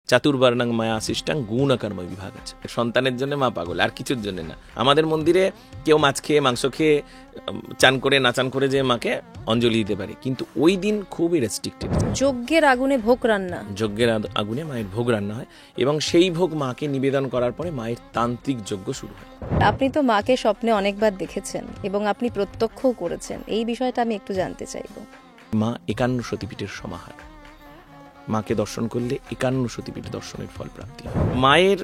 চাতুর্বর্ণং মায়া শিষ্টাং গুণকর্ম বিভাগ আছে। সন্তানের জন্য মা পাগল, আর কিছুর জন্য না। আমাদের মন্দিরে কেউ মাছ খেয়ে মাংস খেয়ে চান করে না চান করে যে মাকে অঞ্জলি দিতে পারে, কিন্তু ওই দিন খুবই রেস্ট্রিক্টেড। যজ্ঞের আগুনে ভোগ রান্না, যজ্ঞের আগুনে মায়ের ভোগ রান্না হয় এবং সেই ভোগ মাকে নিবেদন করার পরে মায়ের তান্ত্রিক যজ্ঞ শুরু হয়। আপনি তো মাকে স্বপ্নে অনেকবার দেখেছেন এবং আপনি প্রত্যক্ষও করেছেন, এই বিষয়টা আমি একটু জানতে চাইব। মা 51 সতীপীঠের সমাহার। মাকে দর্শন করলে 51 সতীপীঠ দর্শনের ফল প্রাপ্তি হয়। মায়ের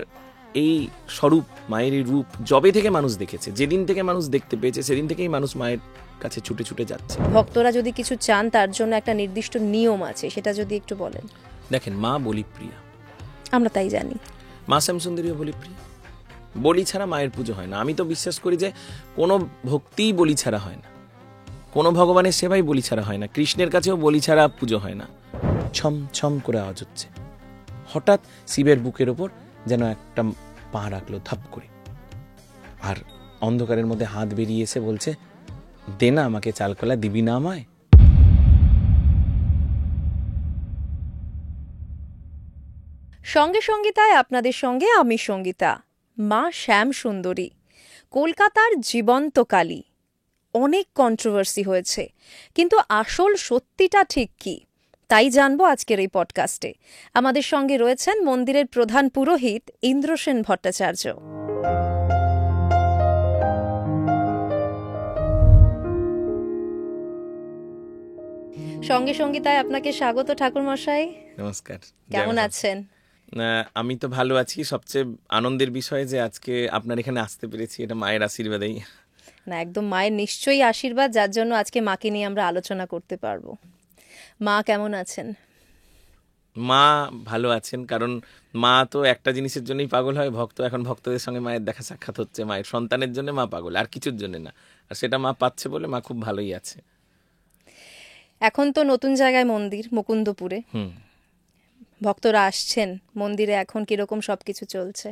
এই স্বরূপ, মায়ের এই রূপ যবে থেকে মানুষ দেখেছে, যেদিন থেকে মানুষ দেখতে পেয়েছে, সেদিন থেকেই মানুষ মায়ের কাছে ছুটে ছুটে যাচ্ছে। ভক্তরা যদি কিছু চান তার জন্য একটা নির্দিষ্ট নিয়ম আছে, সেটা যদি একটু বলেন। দেখেন, মা বলিপ্রিয়া, আমরা তাই জানি। মা শ্যামসুন্দরীও বলিপ্রিয়া। বলি ছাড়া মায়ের পুজো হয় না। আমি তো বিশ্বাস করি যে কোনো ভক্তিই বলি ছাড়া হয় না, কোনো ভগবানের সেবাই বলি ছাড়া হয় না। কৃষ্ণের কাছেও বলি ছাড়া পুজো হয় না। ছম ছম করে আওয়াজ হচ্ছে, হঠাৎ শিবের বুকের ওপর যেন একটা পা রাখলো ধাপ করে, আর অন্ধকারের মধ্যে হাত বেরিয়ে এসে বলছে, দে না আমাকে চালকলা, দিবি না আমায়? সঙ্গে সঙ্গীতায় আপনাদের সঙ্গে আমি সঙ্গীতা। মা শ্যামসুন্দরী কলকাতার জীবন্ত কালী। অনেক কন্ট্রোভার্সি হয়েছে, কিন্তু আসল সত্যিটা ঠিক কি, তাই জানবো আজকের এই পডকাস্টে। আমাদের সঙ্গে রয়েছেন মন্দিরের প্রধান পুরোহিত ইন্দ্রসেন ভট্টাচার্য। সঙ্গে সঙ্গীতায় আপনাকে স্বাগত ঠাকুরমশাই। নমস্কার, কেমন আছেন? আমি তো ভালো আছি। সবচেয়ে আনন্দের বিষয় যে আজকে আপনার এখানে আসতে পেরেছি, এটা মায়ের আশীর্বাদেই। না, একদম মায়ের নিশ্চয়ই আশীর্বাদ, যার জন্য আজকে মাকে নিয়ে আমরা আলোচনা করতে পারবো। মা কেমন আছেন? মা ভালো আছেন, কারণ মা তো একটা জিনিসের জন্যই পাগল হয়, ভক্ত। এখন ভক্তদের সঙ্গে মায়ের দেখা সাক্ষাৎ হচ্ছে, মায়ের সন্তানের জন্য মা পাগল, আর কিছুর জন্য না। আর সেটা মা পাচ্ছে বলে মা খুব ভালোই আছে। এখন তো নতুন জায়গায় মন্দির, মুকুন্দপুরে। ভক্তরা আসছেন মন্দিরে, এখন কিরকম সবকিছু চলছে?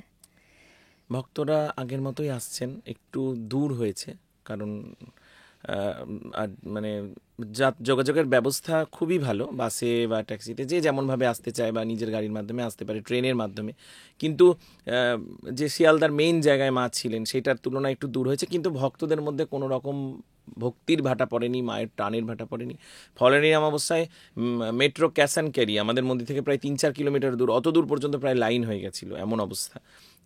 ভক্তরা আগের মতোই আসছেন, একটু দূর হয়েছে, কারণ মানে যোগাযোগের ব্যবস্থা খুবই ভালো। বাসে বা ট্যাক্সিতে যে যেমনভাবে আসতে চায় বা নিজের গাড়ির মাধ্যমে আসতে পারে, ট্রেনের মাধ্যমে। কিন্তু যে শিয়ালদার মেইন জায়গায় মা ছিলেন সেটার তুলনায় একটু দূর হয়েছে, কিন্তু ভক্তদের মধ্যে কোনো রকম ভক্তির ভাটা পড়েনি, মায়ের টানের ভাটা পড়েনি। ফলের অমাবস্যায় মেট্রো ক্যাশ অ্যান্ড ক্যারি আমাদের মন্দির থেকে প্রায় 3-4 কিলোমিটার দূর, অত দূর পর্যন্ত প্রায় লাইন হয়ে গেছিলো, এমন অবস্থা।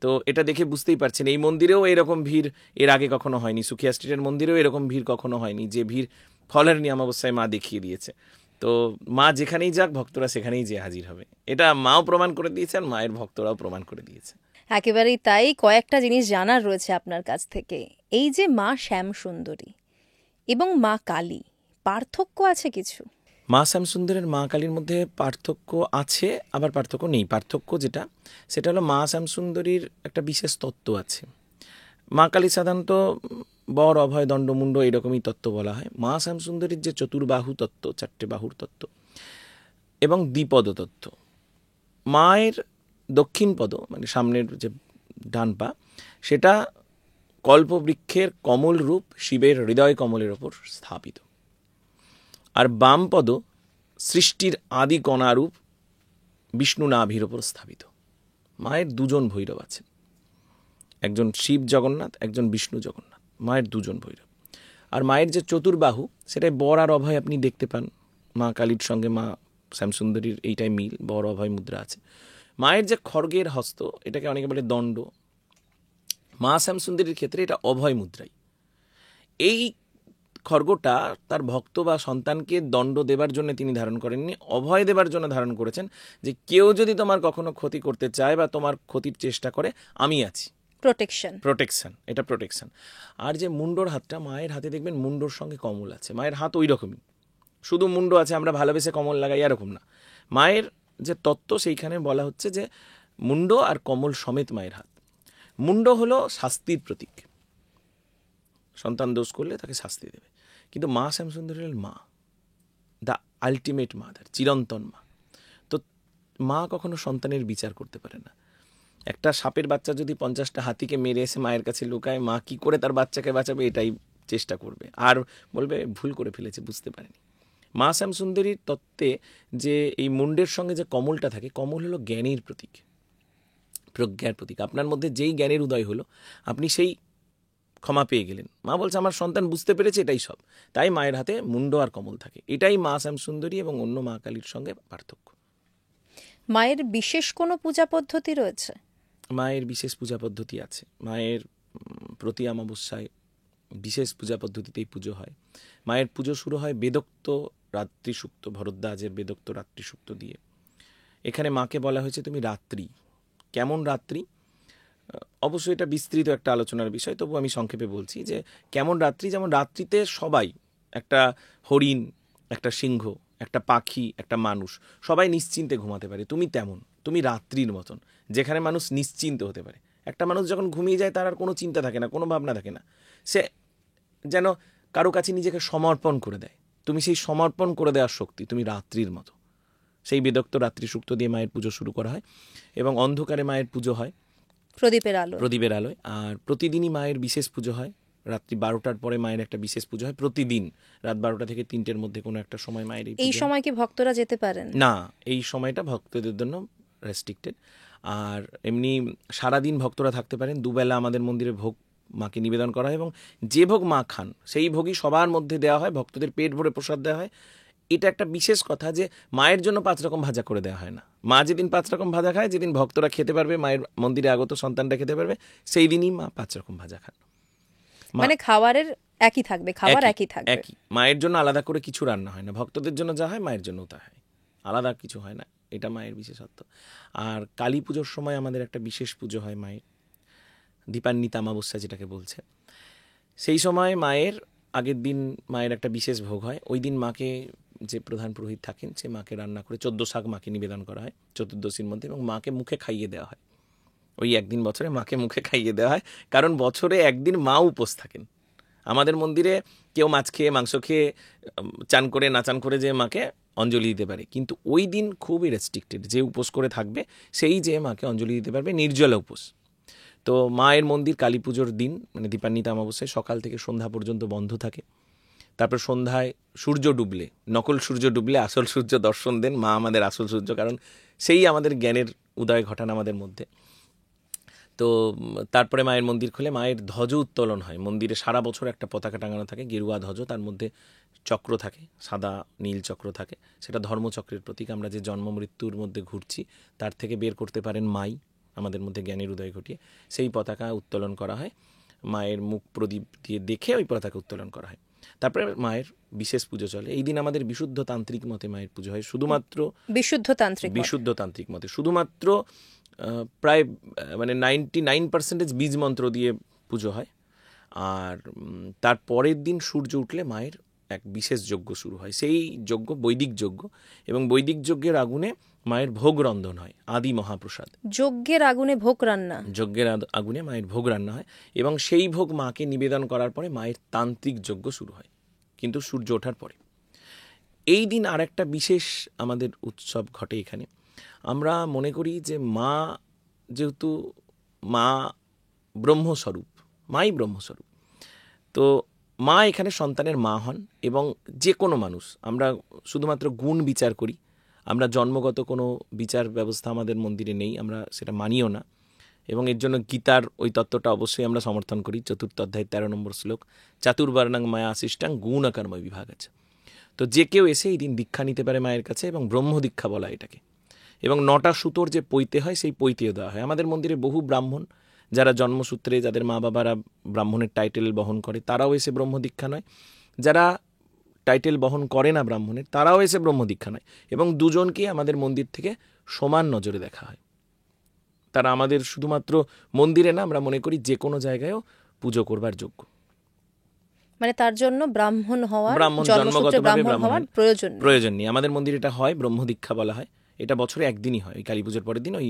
তো এটা দেখে বুঝতেই পারছেন, এই মন্দিরেও এরকম ভিড় এর আগে কখনো হয়নি। সুখিয়া স্ট্রিটের মন্দিরেও এরকম ভিড় কখনো হয়নি, যে ভিড় ফলের অমাবস্যায় মা দেখিয়ে দিয়েছে। তো মা যেখানেই যাক, ভক্তরা সেখানেই যে হাজির হবে, এটা মাও প্রমাণ করে দিয়েছেন, মায়ের ভক্তরাও প্রমাণ করে দিয়েছে। একেবারেই তাই। কয়েকটা জিনিস জানার রয়েছে আপনার কাছ থেকে। এই যে মা শ্যামসুন্দরী এবং মা কালী, পার্থক্য আছে কিছু? মা শ্যামসুন্দরের মা কালীর মধ্যে পার্থক্য আছে, আবার পার্থক্য নেই। পার্থক্য যেটা, সেটা হলো মা শ্যামসুন্দরীর একটা বিশেষ তত্ত্ব আছে। মা কালী সাধারণত বর, অভয়, দণ্ডমুণ্ড এরকমই তত্ত্ব বলা হয়। মা শ্যামসুন্দরীর যে চতুর্বাহু তত্ত্ব, 4টে বাহুর তত্ত্ব এবং দ্বিপদ তত্ত্ব, মায়ের দক্ষিণ পদ মানে সামনের যে ডান পা, সেটা কল্পবৃক্ষের কমল রূপ শিবের হৃদয় কমলের ওপর স্থাপিত, আর বাম পদ সৃষ্টির আদি কণারূপ বিষ্ণু নাভির ওপর স্থাপিত। মায়ের দুজন ভৈরব আছেন, একজন শিব জগন্নাথ, একজন বিষ্ণু জগন্নাথ, মায়ের দুজন ভৈরব। আর মায়ের যে চতুর্বাহু, সেটাই বর আর অভয় আপনি দেখতে পান। মা কালীর সঙ্গে মা শ্যামসুন্দরীর এইটাই মিল, বর অভয় মুদ্রা আছে। মায়ের যে খড়গের হস্ত, এটাকে অনেকে বলে দণ্ড, মা শ্যামসুন্দরীর ক্ষেত্রে এটা অভয় মুদ্রাই। এই খড়গটা তার ভক্ত বা সন্তানকে দণ্ড দেবার জন্য তিনি ধারণ করেননি, অভয় দেবার জন্য ধারণ করেছেন, যে কেউ যদি তোমার কখনো ক্ষতি করতে চায় বা তোমার ক্ষতির চেষ্টা করে, আমি আছি। প্রোটেকশন, এটা প্রোটেকশন। আর যে মুন্ডর হাতটা, মায়ের হাতে দেখবেন মুন্ডর সঙ্গে কমল আছে। মায়ের হাত ওই রকমই, শুধু মুন্ড আছে, আমরা ভালোবেসে কমল লাগাই এরকম না। মায়ের যে তত্ত্ব, সেইখানে বলা হচ্ছে যে মুন্ড আর কমল সমেত মায়ের হাত। মুন্ড হলো শাস্তির প্রতীক, সন্তান দোষ করলে তাকে শাস্তি দেবে। কিন্তু মা শ্যামসুন্দরী হলেন মা, দ্য আলটিমেট মাদার, চিরন্তন মা। তো মা কখনো সন্তানের বিচার করতে পারে না। একটা সাপের বাচ্চা যদি 50টা হাতিকে মেরে এসে মায়ের কাছে লুকায়, মা কি করে তার বাচ্চাকে বাঁচাবে এটাই চেষ্টা করবে, আর বলবে ভুল করে ফেলেছে, বুঝতে পারেনি। মা শ্যামসুন্দরীর তত্ত্বে যে এই মুন্ডের সঙ্গে যে কমলটা থাকে, কমল হলো জ্ঞানের প্রতীক, প্রজ্ঞার প্রতীক। আপনার মধ্যে যেই জ্ঞানের উদয় হলো আপনি সেই ক্ষমা পেয়ে গেলেন। মা বলছে আমার সন্তান বুঝতে পেরেছে, এটাই সব। তাই মায়ের হাতে মুন্ড আর কমল থাকে। এটাই মা শ্যামসুন্দরী এবং অন্য মা কালীর সঙ্গে পার্থক্য। মায়ের বিশেষ কোনো পূজা পদ্ধতি রয়েছে? মায়ের বিশেষ পূজা পদ্ধতি আছে। মায়ের প্রতি অমাবস্যায় বিশেষ পূজা পদ্ধতিতেই পুজো হয়। মায়ের পুজো শুরু হয় বেদোক্ত রাত্রিসূক্ত, ভরদ্বাজের বেদোক্ত রাত্রিসূক্ত দিয়ে। এখানে মাকে বলা হয়েছে তুমি রাত্রি। কেমন রাত্রি? অবশ্যই এটা বিস্তৃত একটা আলোচনার বিষয়, তবু আমি সংক্ষেপে বলছি যে কেমন রাত্রি। যেমন রাত্রিতে সবাই, একটা হরিণ, একটা সিংহ, একটা পাখি, একটা মানুষ, সবাই নিশ্চিন্তে ঘুমাতে পারে। তুমি তেমন, তুমি রাত্রির মতন, যেখানে মানুষ নিশ্চিন্ত হতে পারে। একটা মানুষ যখন ঘুমিয়ে যায় তার আর কোনো চিন্তা থাকে না, কোনো ভাবনা থাকে না, সে যেন কারো কাছে নিজেকে সমর্পণ করে দেয়। তুমি সেই সমর্পণ করে দেওয়ার শক্তি, তুমি রাত্রির মতো। সেই বেদোক্ত রাত্রিসূক্ত দিয়ে মায়ের পুজো শুরু করা হয় এবং অন্ধকারে মায়ের পুজো হয় প্রদীপের আলোয়। আর প্রতিদিনই মায়ের বিশেষ পুজো হয়। রাত্রি 12টার পরে মায়ের একটা বিশেষ পুজো হয় প্রতিদিন, রাত 12টা থেকে 3টের মধ্যে কোনো একটা সময় মায়ের এই সময় কি ভক্তরা যেতে পারেন? না, এই সময়টা ভক্তদের জন্য রেস্ট্রিক্টেড। আর এমনি সারাদিন ভক্তরা থাকতে পারেন। দুবেলা আমাদের মন্দিরে ভোগ মাকে নিবেদন করা হয় এবং যে ভোগ মা খান সেই ভোগই সবার মধ্যে দেওয়া হয়, ভক্তদের পেট ভরে প্রসাদ দেওয়া হয়। এটা একটা বিশেষ কথা যে মায়ের জন্য 5 রকম ভাজা করে দেওয়া হয় না। মা যেদিন 5 রকম ভাজা খায়, যেদিন ভক্তরা খেতে পারবে, মায়ের মন্দিরে আগত সন্তানটা খেতে পারবে, সেই দিনই মা 5 রকম ভাজা খান। মানে খাবারের একই থাকবে, খাবার একই থাকবে। একই। মায়ের জন্য আলাদা করে কিছু রান্না হয় না। ভক্তদের জন্য যা হয় মায়ের জন্যও তা হয়, আলাদা কিছু হয় না। এটা মায়ের বিশেষত্ব। আর কালী পুজোর সময় আমাদের একটা বিশেষ পুজো হয় মায়ের, দীপান্বিতা অমাবস্যা যেটাকে বলছে। সেই সময় মায়ের আগের দিন মায়ের একটা বিশেষ ভোগ হয়। ওই দিন মাকে, যে প্রধান পুরোহিত থাকেন, সে মাকে রান্না করে 14 শাক মাকে নিবেদন করা হয় চতুর্দশীর মধ্যে, এবং মাকে মুখে খাইয়ে দেওয়া হয়। ওই একদিন বছরে মাকে মুখে খাইয়ে দেওয়া হয়, কারণ বছরে একদিন মা উপোস থাকেন। আমাদের মন্দিরে কেউ মাছ খেয়ে, মাংস খেয়ে, চান করে না চান করে যে মাকে অঞ্জলি দিতে পারে, কিন্তু ওই দিন খুবই রেস্ট্রিক্টেড। যে উপোস করে থাকবে সেই যে মাকে অঞ্জলি দিতে পারবে, নির্জলা উপোস। তো মায়ের মন্দির কালী পুজোর দিন, মানে দীপান্বিতা অমাবস্যায় সকাল থেকে সন্ধ্যা পর্যন্ত বন্ধ থাকে। তারপর সন্ধ্যায় সূর্য ডুবলে, নকল সূর্য ডুবলে আসল সূর্য দর্শন দেন মা, আমাদের আসল সূর্য, কারণ সেই আমাদের জ্ঞানের উদয় ঘটান আমাদের মধ্যে। তো তারপরে মায়ের মন্দির খুলে মায়ের ধ্বজ উত্তোলন হয়। মন্দিরে সারা বছর একটা পতাকা টাঙানো থাকে, গেরুয়া ধ্বজ, তার মধ্যে চক্র থাকে, সাদা নীল চক্র থাকে। সেটা ধর্মচক্রের প্রতীক। আমরা যে জন্ম মৃত্যুর মধ্যে ঘুরছি তার থেকে বের করতে পারেন মাই, আমাদের মধ্যে জ্ঞানের উদয় ঘটিয়ে। সেই পতাকা উত্তোলন করা হয়, মায়ের মুখ প্রদীপ দিয়ে দেখে ওই পতাকা উত্তোলন করা হয়। তারপরে মায়ের বিশেষ পুজো চলে। এই দিন আমাদের বিশুদ্ধ তান্ত্রিক মতে মায়ের পুজো হয়, শুধুমাত্র বিশুদ্ধ তান্ত্রিক মতে, শুধুমাত্র প্রায় মানে 99% বীজ মন্ত্র দিয়ে পুজো হয়। আর তার পরের দিন সূর্য উঠলে মায়ের এক বিশেষ যজ্ঞ শুরু হয়। সেই যজ্ঞ বৈদিক যজ্ঞ, এবং বৈদিক যজ্ঞের আগুনে মায়ের ভোগ রন্ধন হয়, আদি মহাপ্রসাদ। যজ্ঞের আগুনে ভোগ রান্না? যজ্ঞের আগুনে মায়ের ভোগ রান্না হয়, এবং সেই ভোগ মাকে নিবেদন করার পরে মায়ের তান্ত্রিক যজ্ঞ শুরু হয়, কিন্তু সূর্য ওঠার পরে। এই দিন আর একটা বিশেষ আমাদের উৎসব ঘটে এখানে। আমরা মনে করি যে মা, যেহেতু মা ব্রহ্মস্বরূপ, মাই ব্রহ্মস্বরূপ, তো মা এখানে সন্তানের মা হন। এবং যে কোনো মানুষ, আমরা শুধুমাত্র গুণ বিচার করি, আমরা জন্মগত কোনো বিচার ব্যবস্থা আমাদের মন্দিরে নেই, আমরা সেটা মানিও না। এবং এর জন্য গীতার ওই তত্ত্বটা অবশ্যই আমরা সমর্থন করি। 4th অধ্যায় 13 নম্বর শ্লোক, চাতুর্বর্ণং মায়া আশিষ্টাং গুণকর্ম বিভাগ আছে। তো যে কেউ এসে এই দিন দীক্ষা নিতে পারে মায়ের কাছে, এবং ব্রহ্ম দীক্ষা বলা এটাকে। এবং 9টা সুতোর যে পৈতে হয় সেই পৈতেও দেওয়া হয়। আমাদের মন্দিরে বহু ব্রাহ্মণ, যারা জন্মসূত্রে, যাদের মা বাবারা ব্রাহ্মণের টাইটেল বহন করে, তারাও এসে ব্রহ্ম দীক্ষা নয়। যারা টাইটেল বহন করে না ব্রাহ্মণের, তারাও এসে ব্রহ্ম দীক্ষা নয়। এবং দুজনকেই আমাদের মন্দির থেকে সমান নজরে দেখা হয়। তারা আমাদের শুধুমাত্র মন্দিরে না, আমরা মনে করি যে কোনো জায়গায়ও পুজো করবার যোগ্য। মানে তার জন্য ব্রাহ্মণ হওয়ার, জন্মগতভাবে ব্রাহ্মণ প্রয়োজন নেই। আমাদের মন্দিরে এটা হয়, ব্রহ্ম দীক্ষা বলা হয়। এটা বছরে একদিনই হয়, ওই কালী পুজোর পরের দিন, ওই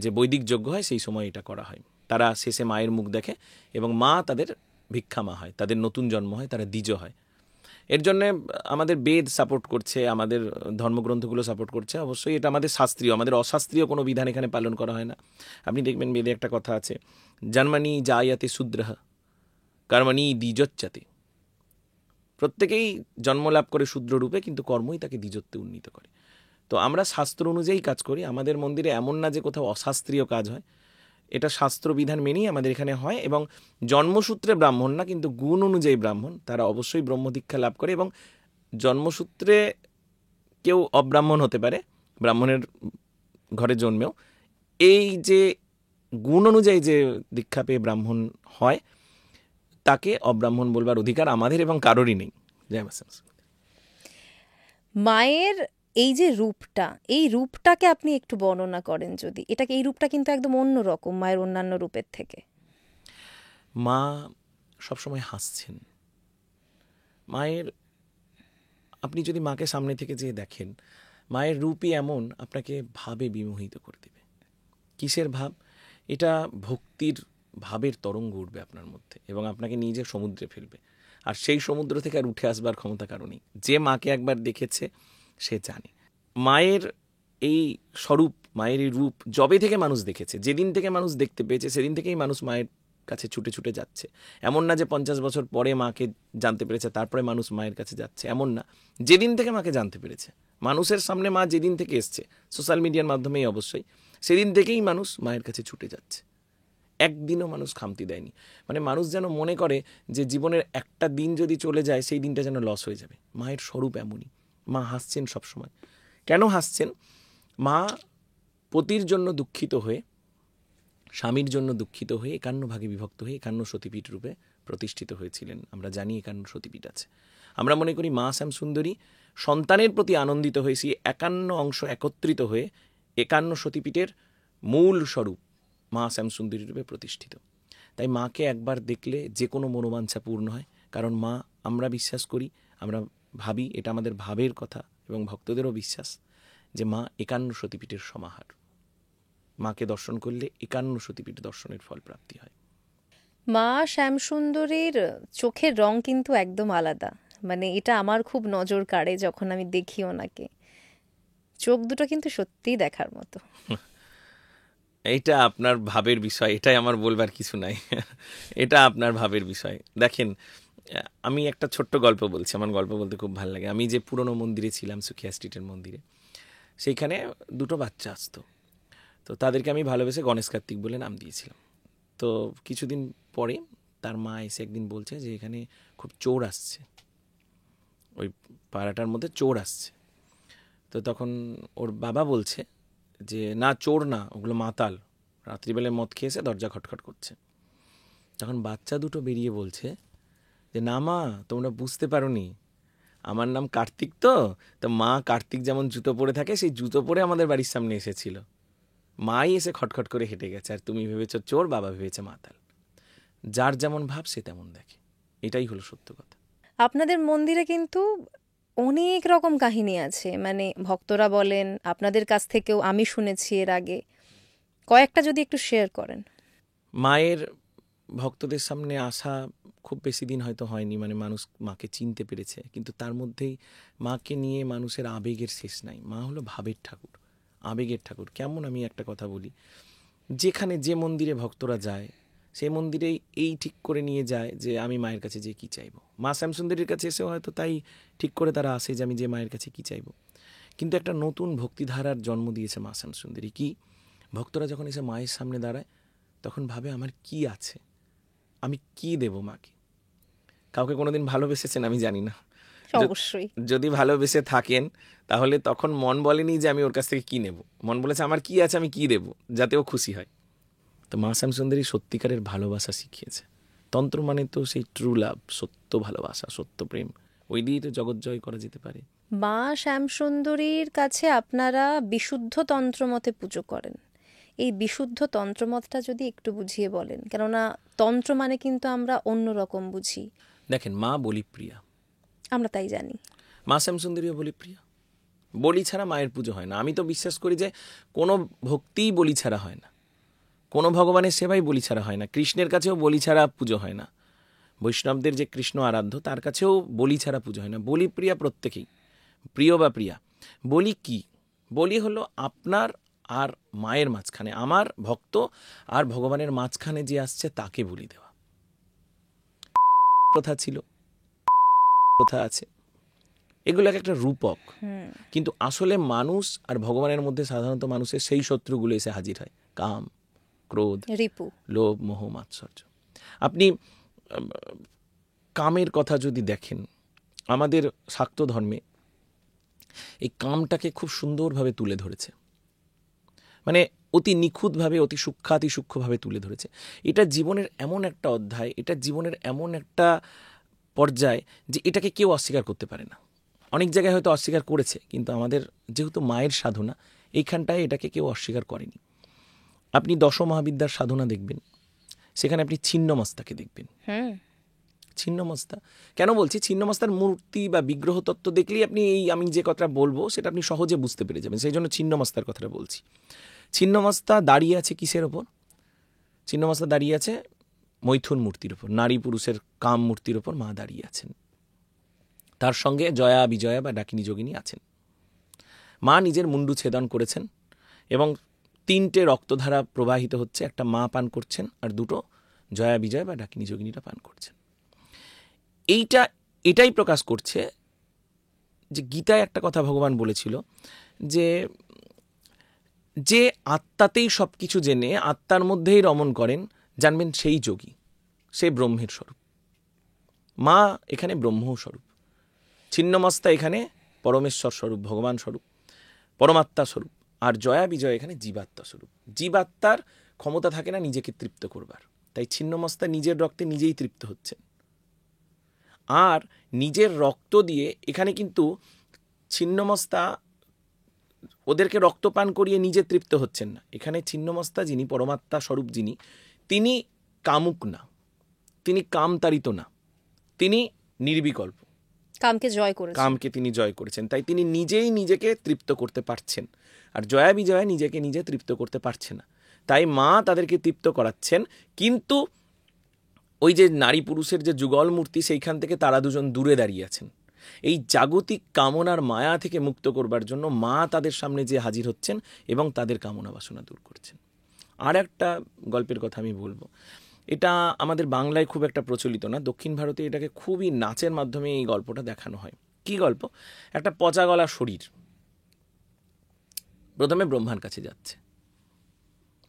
যে বৈদিক যজ্ঞ হয় সেই সময় এটা করা হয়। তারা শেষে মায়ের মুখ দেখে, এবং মা তাদের ভিক্ষা মা হয়, তাদের নতুন জন্ম হয়, তারা দ্বিজ হয়। এর জন্যে আমাদের বেদ সাপোর্ট করছে, আমাদের ধর্মগ্রন্থগুলো সাপোর্ট করছে। অবশ্যই এটা আমাদের শাস্ত্রীয়, আমাদের অশাস্ত্রীয় কোনো বিধান এখানে পালন করা হয় না। আপনি দেখবেন বেদে একটা কথা আছে, জন্মনি জায়াতে শূদ্রঃ কর্মণি দ্বিজোচ্যতে। প্রত্যেকেই জন্মলাভ করে শূদ্ররূপে, কিন্তু কর্মই তাকে দ্বিজত্বে উন্নীত করে। তো আমরা শাস্ত্র অনুযায়ী কাজ করি। আমাদের মন্দিরে এমন না যে কোথাও অশাস্ত্রীয় কাজ হয়, এটা শাস্ত্রবিধান মেনেই আমাদের এখানে হয়। এবং জন্মসূত্রে ব্রাহ্মণ না, কিন্তু গুণ অনুযায়ী ব্রাহ্মণ, তারা অবশ্যই ব্রহ্মদীক্ষা লাভ করে। এবং জন্মসূত্রে কেউ অব্রাহ্মণ হতে পারে, ব্রাহ্মণের ঘরে জন্মেও। এই যে গুণ অনুযায়ী যে দীক্ষা পেয়ে ব্রাহ্মণ হয়, তাকে অব্রাহ্মণ বলবার অধিকার আমাদের এবং কারোরই নেই। জয় মা শ্যাম সুন্দরী। মায়ের এই যে রূপটা, এই রূপটাকে আপনি একটু বর্ণনা করেন যদি। এটাকে, এই রূপটা কিন্তু একদম অন্য রকম মায়ের অন্যান্য রূপের থেকে। মা সবসময় হাসছেন। মায়ের, আপনি যদি মাকে সামনে থেকে যেয়ে দেখেন, মায়ের রূপই এমন আপনাকে ভাবে বিমোহিত করে দেবে। কিসের ভাব? এটা ভক্তির ভাবের তরঙ্গ উঠবে আপনার মধ্যে এবং আপনাকে নিজে সমুদ্রে ফেলবে। আর সেই সমুদ্র থেকে আর উঠে আসবার ক্ষমতা কারো নেই। যে মাকে একবার দেখেছে সে জানে। মায়ের এই স্বরূপ, মায়ের এই রূপ যবে থেকে মানুষ দেখেছে, যেদিন থেকে মানুষ দেখতে পেয়েছে, সেদিন থেকেই মানুষ মায়ের কাছে ছুটে ছুটে যাচ্ছে। এমন না যে 50 বছর পরে মাকে জানতে পেরেছে তারপরে মানুষ মায়ের কাছে যাচ্ছে, এমন না। যেদিন থেকে মাকে জানতে পেরেছে, মানুষের সামনে মা যেদিন থেকে এসছে, সোশ্যাল মিডিয়ার মাধ্যমেই অবশ্যই, সেদিন থেকেই মানুষ মায়ের কাছে ছুটে যাচ্ছে। একদিনও মানুষ খামতি দেয়নি। মানে মানুষ যেন মনে করে যে জীবনের একটা দিন যদি চলে যায়, সেই দিনটা যেন লস হয়ে যাবে। মায়ের স্বরূপ এমনই। মা হাসছেন সবসময়। কেন হাসছেন? মা পতির জন্য দুঃখিত হয়ে, স্বামীর জন্য দুঃখিত হয়ে 51 ভাগে বিভক্ত হয়ে 51 সতীপীঠ রূপে প্রতিষ্ঠিত হয়েছিলেন। আমরা জানি 51 সতীপীঠ আছে। আমরা মনে করি মা শ্যাম সুন্দরী সন্তানের প্রতি আনন্দিত হয়ে সেই 51 অংশ একত্রিত হয়ে 51 সতীপীঠের মূল স্বরূপ মা শ্যাম সুন্দরী রূপে প্রতিষ্ঠিত। তাই মাকে একবার দেখলে যে কোনো মনোবাঞ্ছা পূর্ণ হয়। কারণ মা, আমরা বিশ্বাস করি, আমরা ভাবি, এটা আমাদের ভাবের কথা এবং ভক্তদেরও বিশ্বাস, যে মা 51 সতীপীঠের সমাহার। মাকে দর্শন করলে 51 সতীপীঠ দর্শনের ফল প্রাপ্তি হয়। মা শ্যামসুন্দরীর চোখের রং কিন্তু একদম আলাদা। মানে এটা আমার খুব নজর কাড়ে যখন আমি দেখি ওনাকে। চোখ দুটো কিন্তু সত্যিই দেখার মতো। এইটা আপনার ভাবের বিষয়, এটাই আমার বলবার কিছু নাই। এটা আপনার ভাবের বিষয়। দেখেন, আমি একটা ছোট্ট গল্প বলছি, আমার গল্প বলতে খুব ভালো লাগে। আমি যে পুরনো মন্দিরে ছিলাম, সুখিয়া স্ট্রিটের মন্দিরে, সেইখানে দুটো বাচ্চা আসতো। তো তাদেরকে আমি ভালোবেসে গণেশ কার্তিক বলে নাম দিয়েছিলাম। তো কিছুদিন পরে তার মা এসে একদিন বলছে যে এখানে খুব চোর আসছে, ওই পাড়াটার মধ্যে চোর আসছে। তো তখন ওর বাবা বলছে যে না, চোর না, ওগুলো মাতাল, রাত্রিবেলায় মদ খেয়েছে, দরজা খটখট করছে। তখন বাচ্চা দুটো বেরিয়ে বলছে যে না মা, তোমরা বুঝতে পারোনি, আমার নাম কার্তিক। তো মা কার্তিক যেমন জুতো পরে থাকে, সেই জুতো পরে আমাদের বাড়ির সামনে এসেছিল, মাই এসে খটখট করে হেঁটে গেছে, আর তুমি ভেবেছো চোর, বাবা ভেবেছে মাতাল। যার যেমন ভাব সে তেমন দেখে, এটাই হলো সত্য কথা। আপনাদের মন্দিরে কিন্তু অনেক রকম কাহিনী আছে, মানে ভক্তরা বলেন, আপনাদের কাছ থেকেও আমি শুনেছি এর আগে। কয়েকটা যদি একটু শেয়ার করেন। মায়ের ভক্তদের সামনে আসা খুব বেশি দিন হয়তো হয়নি, মানে মানুষ মাকে চিনতে পেরেছে, কিন্তু তার মধ্যেই মাকে নিয়ে মানুষের আবেগের শেষ নাই। মা হলো ভাবের ঠাকুর, আবেগের ঠাকুর। কেমন, আমি একটা কথা বলি, যেখানে যে মন্দিরে ভক্তরা যায়, সেই মন্দিরেই এই ঠিক করে নিয়ে যায় যে আমি মায়ের কাছে যে কী চাইবো। মা শ্যামসুন্দরীর কাছে এসেও হয়তো তাই ঠিক করে তারা আসে যে আমি যে মায়ের কাছে কী চাইবো। কিন্তু একটা নতুন ভক্তিধারার জন্ম দিয়েছে মা শ্যামসুন্দরী। কি, ভক্তরা যখন এসে মায়ের সামনে দাঁড়ায়, তখন ভাবে আমার কি আছে, আমি কি দেব মাকে। কাউকে কোনোদিন ভালোবেসেছেন আমি জানি না, অবশ্যই। যদি ভালোবেসে থাকেন তাহলে তখন মন বলেনি যে আমি ওর কাছ থেকে কি নেব, মন বলেছে আমার কি আছে, আমি কি দেব, যাতে ও খুশি হয়। তো মা শ্যামসুন্দরী সত্যিকারের ভালোবাসা শিখিয়েছে। তন্ত্র মানে তো সেই ট্রু লাভ, সত্য ভালোবাসা, সত্য প্রেম, ওই দিয়েই তো জগৎ জয় করা যেতে পারে। মা শ্যামসুন্দরীর কাছে আপনারা বিশুদ্ধ তন্ত্রমতে পুজো করেন। এই বিশুদ্ধ তন্ত্রমতটা যদি একটু বুঝিয়ে বলেন, কেননা তন্ত্র মানে কিন্তু আমরা অন্য রকম বুঝি। দেখেন, মা বলিপ্রিয়া, আমরা তাই জানি। মা শ্যামসুন্দরীও বলিপ্রিয়া। বলি ছাড়া মায়ের পুজো হয় না। আমি তো বিশ্বাস করি যে কোনো ভক্তিই বলি ছাড়া হয় না, কোনো ভগবানের সেবাই বলি ছাড়া হয় না। কৃষ্ণের কাছেও বলি ছাড়া পুজো হয় না। বৈষ্ণবদের যে কৃষ্ণ আরাধ্য, তার কাছেও বলি ছাড়া পুজো হয় না। বলি প্রিয়া প্রত্যেকেই, প্রিয় বা প্রিয়া। বলি কি? বলি হলো আপনার আর মায়ের মাঝখানে, আমার ভক্ত আর ভগবানের মাঝখানে যে আসছে তাকে বলি দেওয়া। প্রথা ছিল, কথা আছে, এগুলো একটা রূপক, কিন্তু আসলে মানুষ আর ভগবানের মধ্যে সাধারণত মানুষের সেই শত্রুগুলো এসে হাজির হয়, কাম, ক্রোধ, রিপু। লোভ, মোহ, মাৎসর্য। আপনি কামের কথা যদি দেখেন, আমাদের শাক্ত ধর্মে এই কামটাকে খুব সুন্দরভাবে তুলে ধরেছে, মানে অতি নিখুঁতভাবে, অতি সূক্ষ্মভাবে তুলে ধরেছে। এটা জীবনের এমন একটা অধ্যায়, এটা জীবনের এমন একটা পর্যায় যে এটাকে কেউ অস্বীকার করতে পারে না। অনেক জায়গায় হয়তো অস্বীকার করেছে, কিন্তু আমাদের যেহেতু মায়ের সাধনা, এইখানটায় এটাকে কেউ অস্বীকার করেনি। আপনি দশমহাবিদ্যার সাধনা দেখবেন, সেখানে আপনি ছিন্নমস্তাকে দেখবেন। ছিন্নমস্তা কেন বলছি? ছিন্নমস্তার মূর্তি বা বিগ্রহ তত্ত্ব দেখলেই আপনি আমি যে কথাটা বলবো সেটা আপনি সহজে বুঝতে পেরে যাবেন, সেই জন্য ছিন্নমস্তার কথাটা বলছি। ছিন্নমস্তা দাঁড়িয়ে আছে কিসের ওপর? ছিন্নমস্তা দাঁড়িয়ে আছে মৈথুন মূর্তির ওপর, নারী পুরুষের কাম মূর্তির ওপর মা দাঁড়িয়ে আছেন। তার সঙ্গে জয়া, বিজয়া বা ডাকিনী যোগিনী আছেন। মা নিজের মুন্ডু ছেদন করেছেন এবং 3টে রক্তধারা প্রবাহিত হচ্ছে, একটা মা পান করছেন আর 2টো জয়া, বিজয়া বা ডাকিনী যোগিনীরা পান করছেন। এটাই প্রকাশ করছে যে গীতায় একটা কথা ভগবান বলেছিল যে যে আত্মাতেই সব কিছু জেনে আত্মার মধ্যেই রমণ করেন, জানবেন সেই যোগী, সে ব্রহ্মের স্বরূপ। মা এখানে ব্রহ্ম স্বরূপ, ছিন্নমস্তা এখানে পরমেশ্বর স্বরূপ, ভগবান স্বরূপ, পরমাত্মা স্বরূপ, আর জয়া বিজয় এখানে জীবাত্মা স্বরূপ। জীবাত্মার ক্ষমতা থাকে না নিজেকে তৃপ্ত করবার, তাই ছিন্নমস্তা নিজের রক্তে নিজেই তৃপ্ত হচ্ছেন। আর নিজের রক্ত দিয়ে এখানে কিন্তু ছিন্নমস্তা ওদেরকে রক্তপান করিয়ে নিজে তৃপ্ত হচ্ছেন না। এখানে ছিন্নমস্তা যিনি পরমাত্মা স্বরূপ, যিনি, তিনি কামুক না, তিনি কামতাড়িত না, তিনি নির্বিকল্প, কামকে তিনি জয় করেছেন, তাই তিনি নিজেই নিজেকে তৃপ্ত করতে পারছেন। আর জয়া বিজয়া নিজেকে নিজে তৃপ্ত করতে পারছে না, তাই মা তাদেরকে তৃপ্ত করাচ্ছেন। কিন্তু ওই যে নারী পুরুষের যে যুগল মূর্তি, সেইখান থেকে তারা দুজন দূরে দাঁড়িয়ে আছেন। এই জাগতিক কামনার মায়া থেকে মুক্ত করবার জন্য মা তাদের সামনে যে হাজির হচ্ছেন এবং তাদের কামনা বাসনা দূর করছেন। আর একটা গল্পের কথা আমি বলবো, এটা আমাদের বাংলায় খুব একটা প্রচলিত না, দক্ষিণ ভারতে এটাকে খুবই নাচের মাধ্যমে এই গল্পটা দেখানো হয়। কি গল্প? একটা পচা গলা শরীর প্রথমে ব্রহ্মার কাছে যাচ্ছে,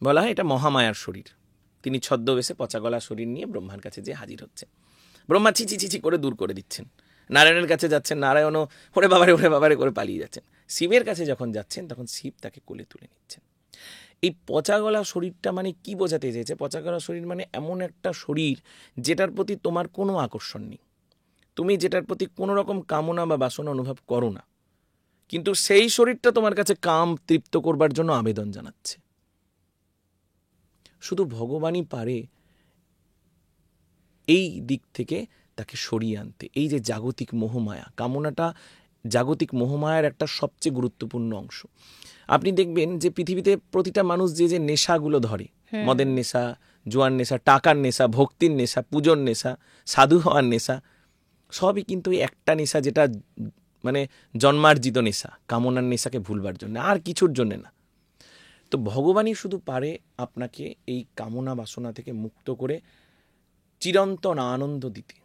বলা হয় এটা মহামায়ার শরীর। তিনি ছদ্মবেশে পচা গলা শরীর নিয়ে ব্রহ্মার কাছে যে হাজির হচ্ছে। ব্রহ্মা ছিচি ছিচি করে দূর করে দিচ্ছেন। নারায়ণের কাছে যাচ্ছেন, নারায়ণও ওরে বাবারে করে পালিয়ে যাচ্ছেন। শিবের কাছে যখন যাচ্ছেন তখন শিব তাকে কোলে তুলে নিচ্ছেন। এই পচা গলা শরীরটা মানে কি বোঝাতে চেয়েছে? পচা গলা শরীর মানে এমন একটা শরীর যেটার প্রতি তোমার কোনো আকর্ষণ নেই, তুমি যেটার প্রতি কোনো রকম কামনা বা বাসনা অনুভব করো না, কিন্তু সেই শরীরটা তোমার কাছে কাম তৃপ্ত করবার জন্য আবেদন জানাচ্ছে। শুধু ভগবানই পারে এই দিক থেকে তাকে সরিয়ে আনতে। এই যে জাগতিক মোহমায়া, কামনাটা জাগতিক মোহমায়ার একটা সবচেয়ে গুরুত্বপূর্ণ অংশ। আপনি দেখবেন যে পৃথিবীতে প্রতিটা মানুষ যে যে নেশাগুলো ধরে, মদের নেশা, জুয়ার নেশা, টাকার নেশা, ভক্তির নেশা, পূজোর নেশা, সাধু হওয়ার নেশা, সবই কিন্তু একটা নেশা, যেটা মানে জন্মার্জিত নেশা, কামনার নেশাকে ভুলবার জন্য, আর কিছুর জন্য না। তো ভগবানই শুধু পারে আপনাকে এই কামনা বাসনা থেকে মুক্ত করে চিরন্তন আনন্দ দিতে।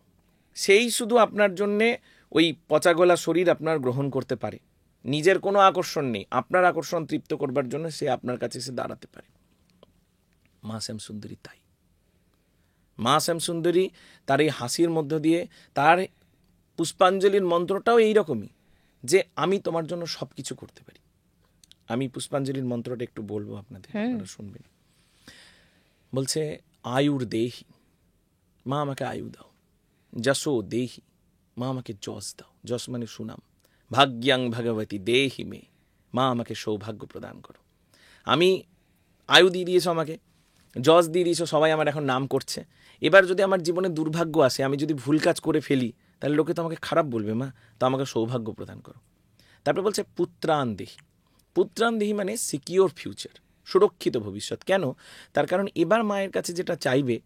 সেই শুধু আপনার জন্যে ওই পচাগলা শরীর আপনার গ্রহণ করতে পারে, নিজের কোনো আকর্ষণ নেই, আপনার আকর্ষণ তৃপ্ত করবার জন্য সে আপনার কাছে এসে দাঁড়াতে পারে। মা শ্যামসুন্দরী তাই। মা শ্যামসুন্দরী তার এই হাসির মধ্য দিয়ে, তার পুষ্পাঞ্জলির মন্ত্রটাও এইরকমই, যে আমি তোমার জন্য সব কিছু করতে পারি। আমি পুষ্পাঞ্জলির মন্ত্রটা একটু বলবো আপনাদের, আপনারা শুনবেন। বলছে, আয়ুর দেহি, মা আমাকে আয়ু দাও। যশো দেহি, মা আমাকে যশ দাও, যশ মানে সুনাম। ভাগ্যাং ভগবতী দেহি মে, মা আমাকে সৌভাগ্য প্রদান করো। আমি আয়ু দিয়ে দিয়েছো, আমাকে যশ দিয়ে দিয়েছো, সবাই আমার এখন নাম করছে। এবার যদি আমার জীবনে দুর্ভাগ্য আসে, আমি যদি ভুল কাজ করে ফেলি, তাহলে লোকে তো আমাকে খারাপ বলবে, মা তো আমাকে সৌভাগ্য প্রদান করো। তারপরে বলছে পুত্রান দেহি। পুত্রান দেহি মানে সিকিওর ফিউচার, সুরক্ষিত ভবিষ্যৎ। কেন? তার কারণ এবার মায়ের কাছে যেটা চাইবে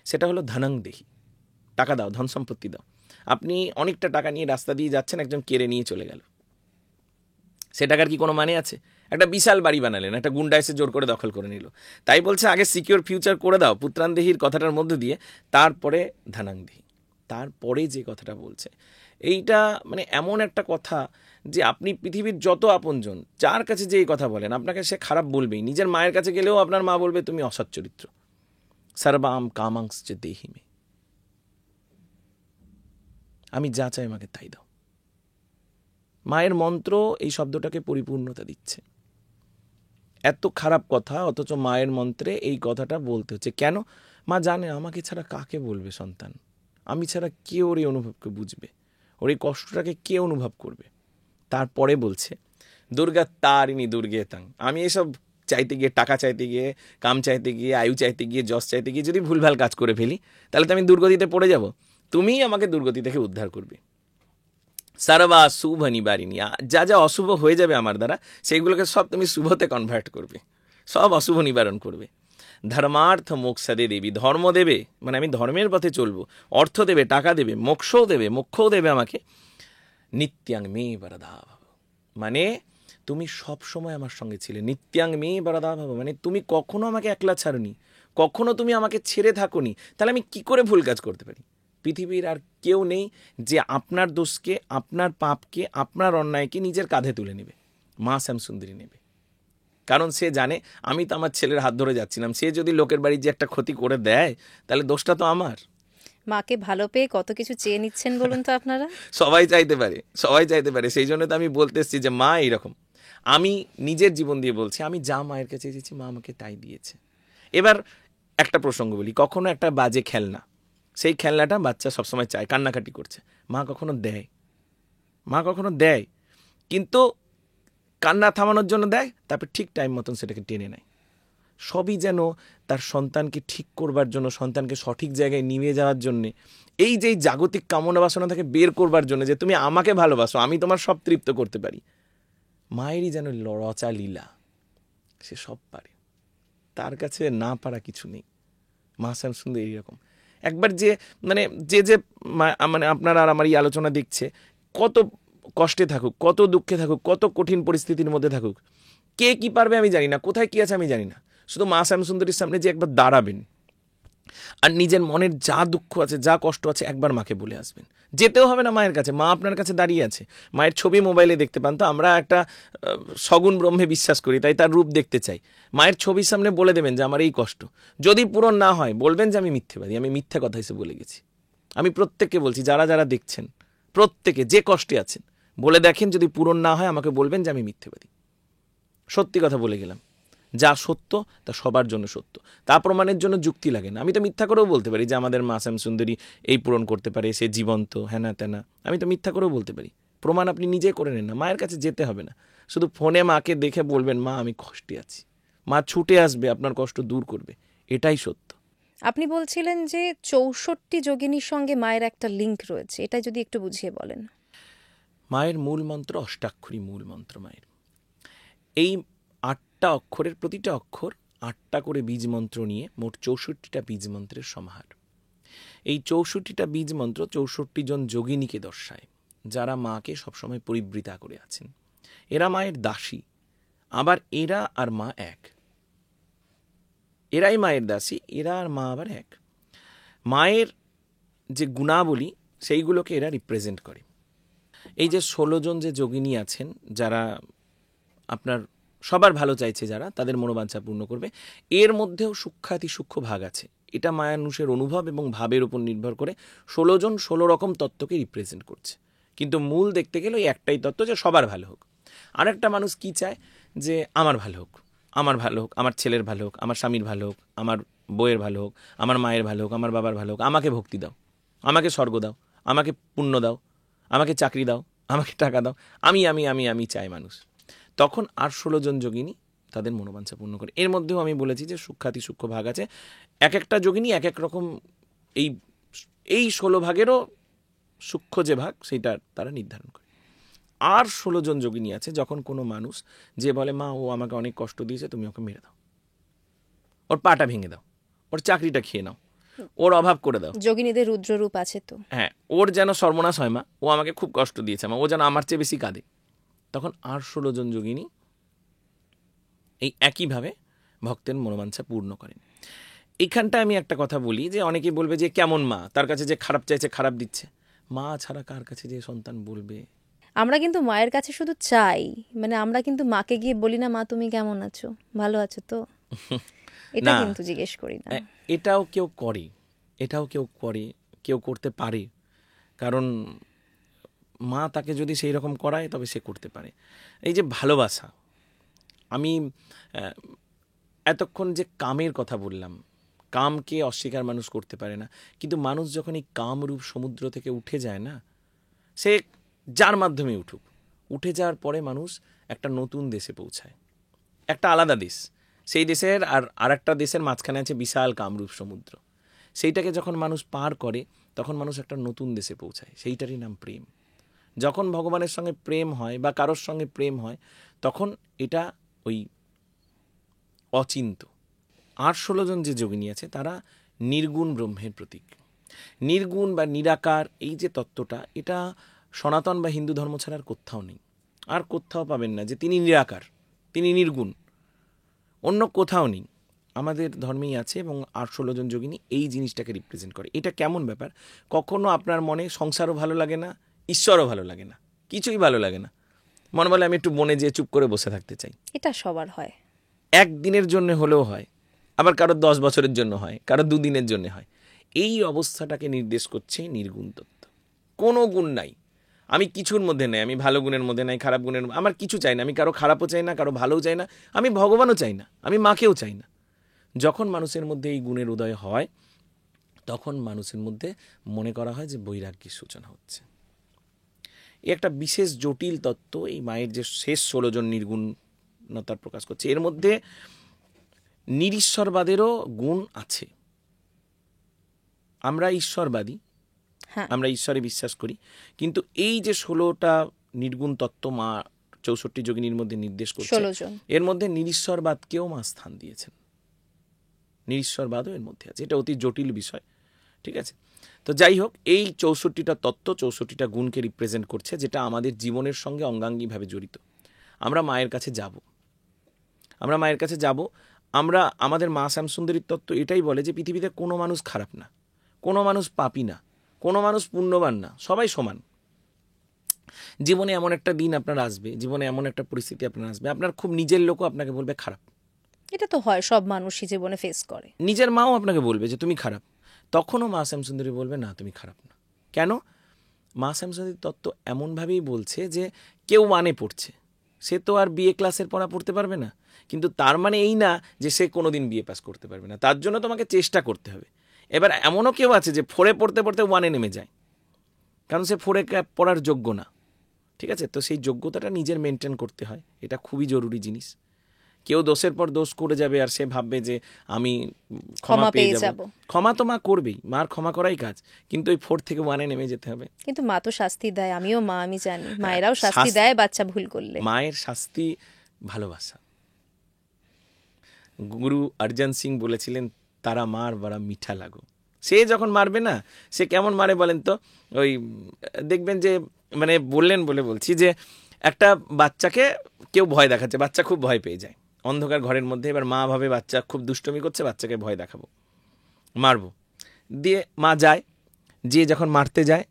সেটা হলো ধনং দেহি, টাকা দাও, ধন সম্পত্তি দাও। আপনি অনেকটা টাকা নিয়ে রাস্তা দিয়ে যাচ্ছেন, একজন কেড়ে নিয়ে চলে গেল, সে টাকার কি কোনো মানে আছে? একটা বিশাল বাড়ি বানালেন, একটা গুন্ডা এসে জোর করে দখল করে নিল। তাই বলছে আগে সিকিওর ফিউচার করে দাও পুত্রান দেহির কথাটার মধ্যে দিয়ে, তারপরে ধনাং দেহি। তারপরে যে কথাটা বলছে, এইটা মানে এমন একটা কথা যে আপনি পৃথিবীর যত আপনজন যার কাছে যে এই কথা বলেন আপনাকে সে খারাপ বলবেই। নিজের মায়ের কাছে গেলেও আপনার মা বলবে তুমি অসৎ চরিত্র। সর্বাম কামাংস যে দেহিমে, আমি যা চাই আমাকে তাই দাও। মায়ের মন্ত্র এই শব্দটাকে পরিপূর্ণতা দিচ্ছে। এত খারাপ কথা অথচ মায়ের মন্ত্রে এই কথাটা বলতে হচ্ছে কেন? মা জানে আমাকে ছাড়া কাকে বলবে সন্তান, আমি ছাড়া কে ওর এই অনুভবকে বুঝবে, ওর এই কষ্টটাকে কে অনুভব করবে। তারপরে বলছে দুর্গা তারিণী দুর্গে তাং, আমি এসব চাইতে গিয়ে, টাকা চাইতে গিয়ে, কাম চাইতে গিয়ে, আয়ু চাইতে গিয়ে, যশ চাইতে গিয়ে যদি ভুলভাল কাজ করে ফেলি তাহলে তো আমি দুর্গতিতে পড়ে যাব। তুমিই আমাকে দুর্গতি থেকে উদ্ধার করবে। সারবা শুভ নিবারিণী, যা যা অশুভ হয়ে যাবে আমার দ্বারা সেইগুলোকে সব তুমি শুভতে কনভার্ট করবে, সব অশুভ নিবারণ করবে। ধর্মার্থ মোক্ষদে দেবী, ধর্ম দেবে মানে আমি ধর্মের পথে চলবো, অর্থ দেবে, টাকা দেবে, মোক্ষও দেবে আমাকে। নিত্যাং মে বরদা ভাব, মানে তুমি সব সময় আমার সঙ্গে ছিলে। নিত্যাং মে বরদা ভাব মানে তুমি কখনো আমাকে একলা ছাড়নি, কখনো তুমি আমাকে ছেড়ে থাকোনি। তাহলে আমি কি করে ভুল কাজ করতে পারি? পৃথিবীর আর কেউ নেই যে আপনার দোষকে, আপনার পাপকে, আপনার অন্যায়কে নিজের কাঁধে তুলে নেবে। মা শ্যামসুন্দরী নেবে, কারণ সে জানে আমি তো আমার ছেলের হাত ধরে যাচ্ছিলাম। সে যদি লোকের বাড়ির যে একটা ক্ষতি করে দেয় তাহলে দোষটা তো আমার। মাকে ভালো পেয়ে কত কিছু চেয়ে নিচ্ছেন বলুন তো আপনারা। সবাই চাইতে পারে। সেই জন্য তো আমি বলতে এসেছি যে মা এইরকম। আমি নিজের জীবন দিয়ে বলছি, আমি যা মায়ের কাছে চেয়েছি মা আমাকে তাই দিয়েছে। এবার একটা প্রসঙ্গ বলি, কখনো একটা বাজে খেলনা, সেই খেলনাটা বাচ্চা সবসময় চায়, কান্নাকাটি করছে, মা কখনো দেয় কিন্তু কান্না থামানোর জন্য দেয়, তারপর ঠিক টাইম মতন সেটাকে টেনে নেয়। সবই যেন তার সন্তানকে ঠিক করবার জন্য, সন্তানকে সঠিক জায়গায় নিয়ে যাওয়ার জন্যে, এই যে জাগতিক কামনা বাসনা থেকে বের করবার জন্য, যে তুমি আমাকে ভালোবাসো, আমি তোমার সব তৃপ্ত করতে পারি। মায়েরই যেন রচা লীলা, সে সব পারে, তার কাছে না পারা কিছু নেই। মা শ্যামসুন্দরী এইরকম। একবার যে মানে আপনারা আর আমার এই আলোচনা দেখছে, কত কষ্টে থাকুক, কত দুঃখে থাকুক, কত কঠিন পরিস্থিতির মধ্যে থাকুক, কে কি পারবে আমি জানি না, কোথায় কি আছে আমি জানি না, শুধু মা শ্যামসুন্দরীর সামনে যে একবার দাঁড়াবেন আর নিজের মনের যা দুঃখ আছে, যা কষ্ট আছে একবার মাকে বলে আসবেন। যেতেও হবে না মায়ের কাছে, মা আপনার কাছে দাঁড়িয়ে আছে। মায়ের ছবি মোবাইলে দেখতে পান তো, আমরা একটা সগুণ ব্রহ্মে বিশ্বাস করি, তাই তার রূপ দেখতে চাই। মায়ের ছবির সামনে বলে দেবেন যে আমার এই কষ্ট, যদি পূরণ না হয় বলবেন যে আমি মিথ্যেবাদী, আমি মিথ্যা কথা এসে বলে গেছি। আমি প্রত্যেককে বলছি, যারা যারা দেখছেন প্রত্যেকে যে কষ্টে আছেন বলে দেখেন, যদি পূরণ না হয় আমাকে বলবেন যে আমি মিথ্যেবাদী। সত্যি কথা বলে গেলাম, যা সত্য তা সবার জন্য সত্য, তা প্রমাণের জন্য যুক্তি লাগে না। আমি তো মিথ্যা করেও বলতে পারি যে আমাদের মা শ্যামসুন্দরী এই পূরণ করতে পারে, সে জীবন্ত, হ্যানা ত্যানা, আমি তো মিথ্যা করেও বলতে পারি। প্রমাণ আপনি নিজে করে নেন না, মায়ের কাছে যেতে হবে না, শুধু ফোনে মাকে দেখে বলবেন মা আমি কষ্টে আছি, মা ছুটে আসবে, আপনার কষ্ট দূর করবে, এটাই সত্য। আপনি বলছিলেন যে 64 যোগিনীর সঙ্গে মায়ের একটা লিঙ্ক রয়েছে, এটা যদি একটু বুঝিয়ে বলেন। মায়ের মূল মন্ত্র অষ্টাক্ষরী মূল মন্ত্র মায়ের। এই 8টা অক্ষরের প্রতিটা অক্ষর 8টা করে বীজ মন্ত্র নিয়ে মোট 64টা বীজ মন্ত্রের সমাহার। এই 64টা বীজ মন্ত্র 64 জন যোগিনীকে দর্শায়, যারা মাকে সবসময় পরিবৃতা করে আছেন। এরা মায়ের দাসী, আবার এরা আর মা এক, এরাই মায়ের দাসী, এরা আর মা আবার এক। মায়ের যে গুণাবলী সেইগুলোকে এরা রিপ্রেজেন্ট করে। এই যে 16 জন যে যোগিনী আছেন, যারা আপনার সবার ভালো চাইছে, যারা তাদের মনোবাঞ্ছা পূর্ণ করবে, এর মধ্যেও সূক্ষ্মাতি সূক্ষ্ম ভাগ আছে। এটা মায়ানুষের অনুভব এবং ভাবের উপর নির্ভর করে 16 জন 16 রকম তত্ত্বকে রিপ্রেজেন্ট করছে, কিন্তু মূল দেখতে গেলে ওই একটাই তত্ত্ব, যে সবার ভালো হোক। আর একটা মানুষ কি চায়, যে আমার ভালো হোক, আমার ভালো হোক, আমার ছেলের ভালো হোক, আমার স্বামীর ভালো হোক, আমার বউয়ের ভালো হোক, আমার মায়ের ভালো হোক, আমার বাবার ভালো হোক, আমাকে ভক্তি দাও, আমাকে স্বর্গ দাও, আমাকে পুণ্য দাও, আমাকে চাকরি দাও, আমাকে টাকা দাও, আমি আমি আমি আমি চাই মানুষ। তখন আর 16 জন যোগিনী তাদের মনোবাঞ্ছা পূর্ণ করে। এর মধ্যেও আমি বলেছি যে সূক্ষ্মাতি সূক্ষ্ম ভাগ আছে, এক একটা যোগিনী এক এক রকম এই 16 ভাগেরও সূক্ষ্ম যে ভাগ সেইটা তারা নির্ধারণ করে। আর 16 জন যোগিনী আছে, যখন কোনো মানুষ যে বলে মা ও আমাকে অনেক কষ্ট দিয়েছে, তুমি ওকে মেরে দাও, ওর পাটা ভেঙে দাও, ওর চাকরিটা খেয়ে নাও, ওর অভাব করে দাও। যোগিনীদের রুদ্ররূপ আছে তো, হ্যাঁ, ওর যেন সর্বনাশ হয় মা, ও আমাকে খুব কষ্ট দিয়েছে মা, ও যেন আমার চেয়ে বেশি কাঁদে। তখন আর 16 জন যোগিনী এই একইভাবে ভক্তের মনোবাঞ্ছা পূর্ণ করেন। এইখানটা আমি একটা কথা বলি, যে অনেকে বলবে যে কেমন মা, তার কাছে যে খারাপ চাইছে খারাপ দিচ্ছে। মা ছাড়া কার কাছে যে সন্তান বলবে? আমরা কিন্তু মায়ের কাছে শুধু চাই, মানে আমরা কিন্তু মাকে গিয়ে বলি না মা তুমি কেমন আছো, ভালো আছো তো, এটা না, কিন্তু জিজ্ঞেস করি না। এটাও কেউ করে, এটাও কেউ করে, কেউ করতে পারে। কারণ মা তাকে যদি সেই রকম করায় তবে সে করতে পারে। এই যে ভালোবাসা, আমি আহ, এতক্ষণ যে কামের কথা বললাম, কামকে অস্বীকার মানুষ করতে পারে না, কিন্তু মানুষ যখন এই কামরূপ সমুদ্র থেকে উঠে যায় না, সে যার মাধ্যমে উঠুক, উঠে যাওয়ার পরে মানুষ একটা নতুন দেশে পৌঁছায়, একটা আলাদা দেশ। সেই দেশের আর একটা দেশের মাঝখানে আছে বিশাল কামরূপ সমুদ্র। সেইটাকে যখন মানুষ পার করে তখন মানুষ একটা নতুন দেশে পৌঁছায়, সেইটারই নাম প্রেম। যখন ভগবানের সঙ্গে প্রেম হয় বা কারোর সঙ্গে প্রেম হয় তখন এটা ওই অচিন্ত। ৮-১৬ জন যে যোগিনী আছে তারা নির্গুণ ব্রহ্মের প্রতীক। নির্গুণ বা নিরাকার এই যে তত্ত্বটা, এটা সনাতন বা হিন্দু ধর্ম ছাড়া আর কোথাও নেই। আর কোথাও পাবেন না যে তিনি নিরাকার, তিনি নির্গুণ, অন্য কোথাও নেই। আমাদের ধর্মেই আছে এবং ৮-১৬ জন যোগিনী এই জিনিসটাকে রিপ্রেজেন্ট করে। এটা কেমন ব্যাপার? কখনো আপনার মনে সংসারও ভালো লাগে না, ঈশ্বরও ভালো লাগে না, কিছুই ভালো লাগে না, মনে বলে আমি একটু বনে যেয়ে চুপ করে বসে থাকতে চাই। এটা সবার হয়, একদিনের জন্য হলেও হয়, আবার কারো 10 বছরের জন্য হয়, কারো 2 দিনের জন্য হয়। এই অবস্থাটাকে নির্দেশ করছে নির্গুণ তত্ত্ব। কোনো গুণ নাই, আমি কিছুর মধ্যে নেই, আমি ভালো গুণের মধ্যে নাই, খারাপ গুণের, আমার কিছু চাই না, আমি কারো খারাপও চাই না, কারো ভালোও চাই না, আমি ভগবানও চাই না, আমি মাকেও চাই না। যখন মানুষের মধ্যে এই গুণের উদয় হয় তখন মানুষের মধ্যে মনে করা হয় যে বৈরাগ্যের সূচনা হচ্ছে। এই একটা বিশেষ জটিল তত্ত্ব এই মায়ের যে শেষ 16 জন নির্গুণতার প্রকাশ করছে। এর মধ্যে নিরীশ্বরবাদেরও গুণ আছে। আমরা ঈশ্বরবাদী, হ্যাঁ আমরা ঈশ্বরে বিশ্বাস করি, কিন্তু এই যে 16টা নির্গুণ তত্ত্ব মা 64 যোগিনীর মধ্যে নির্দেশ করছে, 16 জন। এর মধ্যে নিরীশ্বরবাদকেও মা স্থান দিয়েছেন। নিরীশ্বরবাদও এর মধ্যে আছে। এটা অতি জটিল বিষয়, ঠিক আছে? তো যাই হোক, এই 64টা তত্ত্ব 64টা গুণকে রিপ্রেজেন্ট করছে, যেটা আমাদের জীবনের সঙ্গে অঙ্গাঙ্গিভাবে জড়িত। আমরা মায়ের কাছে যাব, আমরা মায়ের কাছে যাব। আমরা আমাদের মা শ্যামসুন্দরীর তত্ত্ব এটাই বলে যে পৃথিবীতে কোনো মানুষ খারাপ না, কোনো মানুষ পাপী না, কোনো মানুষ পুণ্যবান না, সবাই সমান। জীবনে এমন একটা দিন আপনার আসবে, জীবনে এমন একটা পরিস্থিতি আপনার আসবে, আপনার খুব নিজের লোকও আপনাকে বলবে খারাপ। এটা তো হয়, সব মানুষই জীবনে ফেস করে। নিজের মাও আপনাকে বলবে যে তুমি খারাপ, তখনও মা শ্যামসুন্দরী বলবে না তুমি খারাপ না। কেন? মা শ্যামসুন্দরীর তত্ত্ব এমনভাবেই বলছে যে কেউ মানে পড়ছে, সে তো আর বিএ ক্লাসের পড়া পড়তে পারবে না, কিন্তু তার মানে এই না যে সে কোনোদিন বিএ পাস করতে পারবে না। তার জন্য তোমাকে চেষ্টা করতে হবে। এবার এমনও কেউ আছে যে 4-এ পড়তে পড়তে 1-এ নেমে যায়, কারণ সে 4-এ পড়ার যোগ্য না। ঠিক আছে? তো সেই যোগ্যতাটা নিজের মেনটেন করতে হয়, এটা খুবই জরুরি জিনিস। কেউ দোষের পর দোষ করে যাবে আর সে ভাববে যে আমি ক্ষমা পেয়ে যাব। ক্ষমা তো মা করবেই, মার ক্ষমা করাই কাজ, কিন্তু ওই 4 থেকে 1-এ নেমে যেতে হবে। কিন্তু মা তো শাস্তি দেয়, আমিও মা, আমি জানি মায়েরাও শাস্তি দেয় বাচ্চা ভুল করলে। মায়ের শাস্তি ভালোবাসা। গুরু অর্জন সিং বলেছিলেন তারা মার বড়া মিঠা লাগো। সে যখন মারবে না, সে কেমন মারে বলেন তো? ওই দেখবেন যে, মানে বললেন বলে বলছি যে একটা বাচ্চাকে কেউ ভয় দেখাচ্ছে, বাচ্চা খুব ভয় পেয়ে যায় অন্ধকার ঘরের মধ্যে। এবার মা ভাবে বাচ্চা খুব দুষ্টমি করছে, বাচ্চাকে ভয় দেখাবো, মারবো। দিয়ে মা যায়, যে যখন মারতে যায়,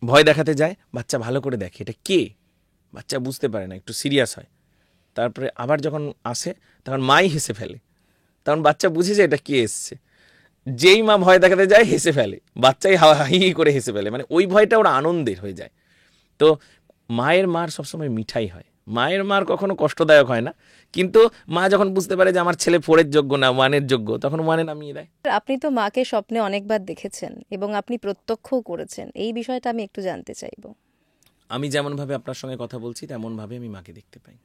ভয় দেখাতে যায়, বাচ্চা ভালো করে দেখে এটা কে। বাচ্চা বুঝতে পারে না, একটু সিরিয়াস হয়। তারপরে আবার যখন আসে তখন মাই হেসে ফেলে, তখন বাচ্চা বুঝে যে এটা কে এসছে। যেই মা ভয় দেখাতে যায় হেসে ফেলে, বাচ্চাই হাই করে হেসে ফেলে, মানে ওই ভয়টা ওরা আনন্দের হয়ে যায়। তো মায়ের মার সবসময় মিঠাই হয়, মায়ের মার কখনো কষ্টদায়ক হয় না। কিন্তু মা যখন বুঝতে পারে যে আমার ছেলে 4-এর যোগ্য না 1-এর যোগ্য, তখন 1-এ নামিয়ে দেয়। আপনি তো মাকে স্বপ্নে অনেকবার দেখেছেন এবং আপনি প্রত্যক্ষও করেছেন, এই বিষয়টা আমি একটু জানতে চাইবো। আমি যেমনভাবে আপনার সঙ্গে কথা বলছি তেমনভাবে আমি মাকে দেখতে পাই।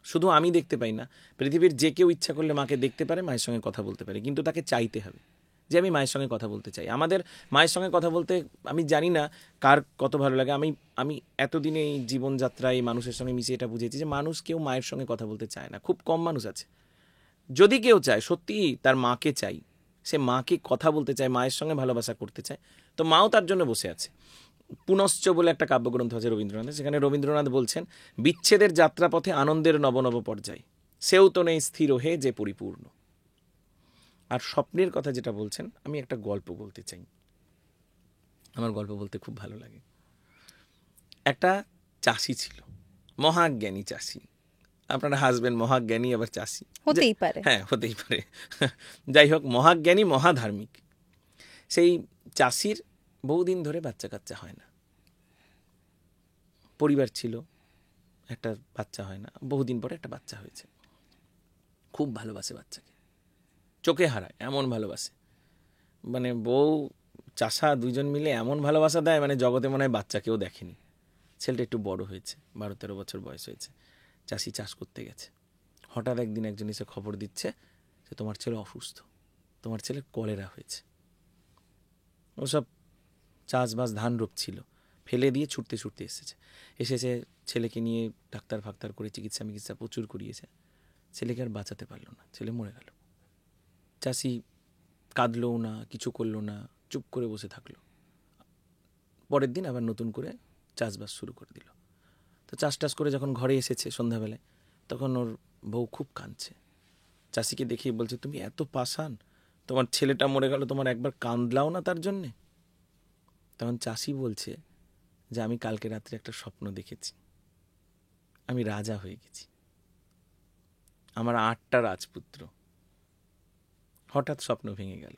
শুধু আমি দেখতে পাই না, পৃথিবীর যে কেউ ইচ্ছা করলে মাকে দেখতে পারে, মায়ের সঙ্গে কথা বলতে পারে, কিন্তু তাকে চাইতে হবে যে আমি মায়ের সঙ্গে কথা বলতে চাই। আমাদের মায়ের সঙ্গে কথা বলতে আমি জানি না কার কত ভালো লাগে। আমি এতদিনে এই জীবনযাত্রায় মানুষের সঙ্গে মিশে এটা বুঝেছি যে মানুষ কেউ মায়ের সঙ্গে কথা বলতে চায় না, খুব কম মানুষ আছে। যদি কেউ চায়, সত্যিই তার মাকে চাই, সে মাকে কথা বলতে চায়, মায়ের সঙ্গে ভালোবাসা করতে চায়, তো মাও তার জন্য বসে আছে। পুনশ্চ বলে একটা কাব্যগ্রন্থ আছে রবীন্দ্রনাথের, সেখানে রবীন্দ্রনাথ বলছেন বিচ্ছেদের যাত্রাপথে আনন্দের নবনব পর্যায়, সেও তো নেই স্থির হে যে পরিপূর্ণ। আর স্বপ্নের কথা যেটা বলছেন, আমি একটা গল্প বলতে চাই। আমার গল্প বলতে খুব ভালো লাগে। একটা চাষি ছিল, মহাজ্ঞানী চাষি। আপনারা হাসবেন, মহাজ্ঞানী আবার চাষি, হতেই পারে। হ্যাঁ হতেই পারে। যাই হোক, মহাজ্ঞানী মহাধার্মিক সেই চাষির বহুদিন ধরে বাচ্চা কাচ্চা হয় না। পরিবার ছিল, একটা বাচ্চা হয় না, বহুদিন পরে একটা বাচ্চা হয়েছে। খুব ভালোবাসে বাচ্চাকে, চোখে হারায় এমন ভালোবাসে, মানে বউ চাষা দুইজন মিলে এমন ভালোবাসা দেয়, মানে জগতে মনে হয় বাচ্চাকেও দেখেনি। ছেলেটা একটু বড় হয়েছে, 12-13 বছর বয়স হয়েছে। চাষি চাষ করতে গেছে, হঠাৎ একদিন একজন এসে খবর দিচ্ছে যে তোমার ছেলে অসুস্থ, তোমার ছেলে কলেরা হয়েছে। ওসব চাষবাস ধান রোপছিল, ফেলে দিয়ে ছুটতে ছুটতে এসেছে ছেলেকে নিয়ে ডাক্তার ফাক্তার করে চিকিৎসা মিকিৎসা প্রচুর করিয়েছে। ছেলেকে আর বাঁচাতে পারলো না, ছেলে মরে গেল। চাষি কাঁদলও না, কিছু করলো না, চুপ করে বসে থাকলো। পরের দিন আবার নতুন করে চাষবাস শুরু করে দিল। তো চাষ টাস করে যখন ঘরে এসেছে সন্ধ্যাবেলায়, তখন ওর বউ খুব কাঁদছে। চাষিকে দেখিয়ে বলছে, তুমি এত পাষাণ, তোমার ছেলেটা মরে গেল, তোমার একবার কাঁদলাও না তার জন্যে? তখন চাষি বলছে যে আমি কালকে রাত্রে একটা স্বপ্ন দেখেছি, আমি রাজা হয়ে গেছি, আমার 8টা রাজপুত্র। হঠাৎ স্বপ্ন ভেঙে গেল।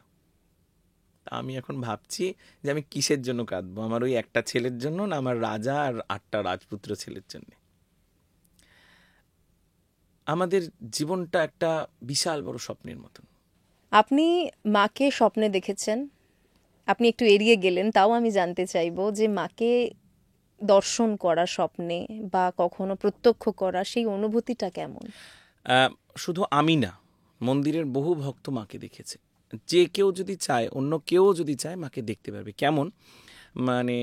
তা আমি এখন ভাবছি যে আমি কিসের জন্য কাঁদবো, আমার ওই একটা ছেলের জন্য না আমার রাজা আর 8টা রাজপুত্র ছেলের জন্য? আমাদের জীবনটা একটা বিশাল বড় স্বপ্নের মতন। আপনি মাকে স্বপ্নে দেখেছেন, আপনি একটু এড়িয়ে গেলেন, তাও আমি জানতে চাইবো যে মাকে দর্শন করা স্বপ্নে বা কখনো প্রত্যক্ষ করা সেই অনুভূতিটা কেমন? শুধু আমি না, মন্দিরের বহু ভক্ত মাকে দেখেছে। যে কেউ যদি চায়, অন্য কেউ যদি চায়, মাকে দেখতে পারবে। কেমন? মানে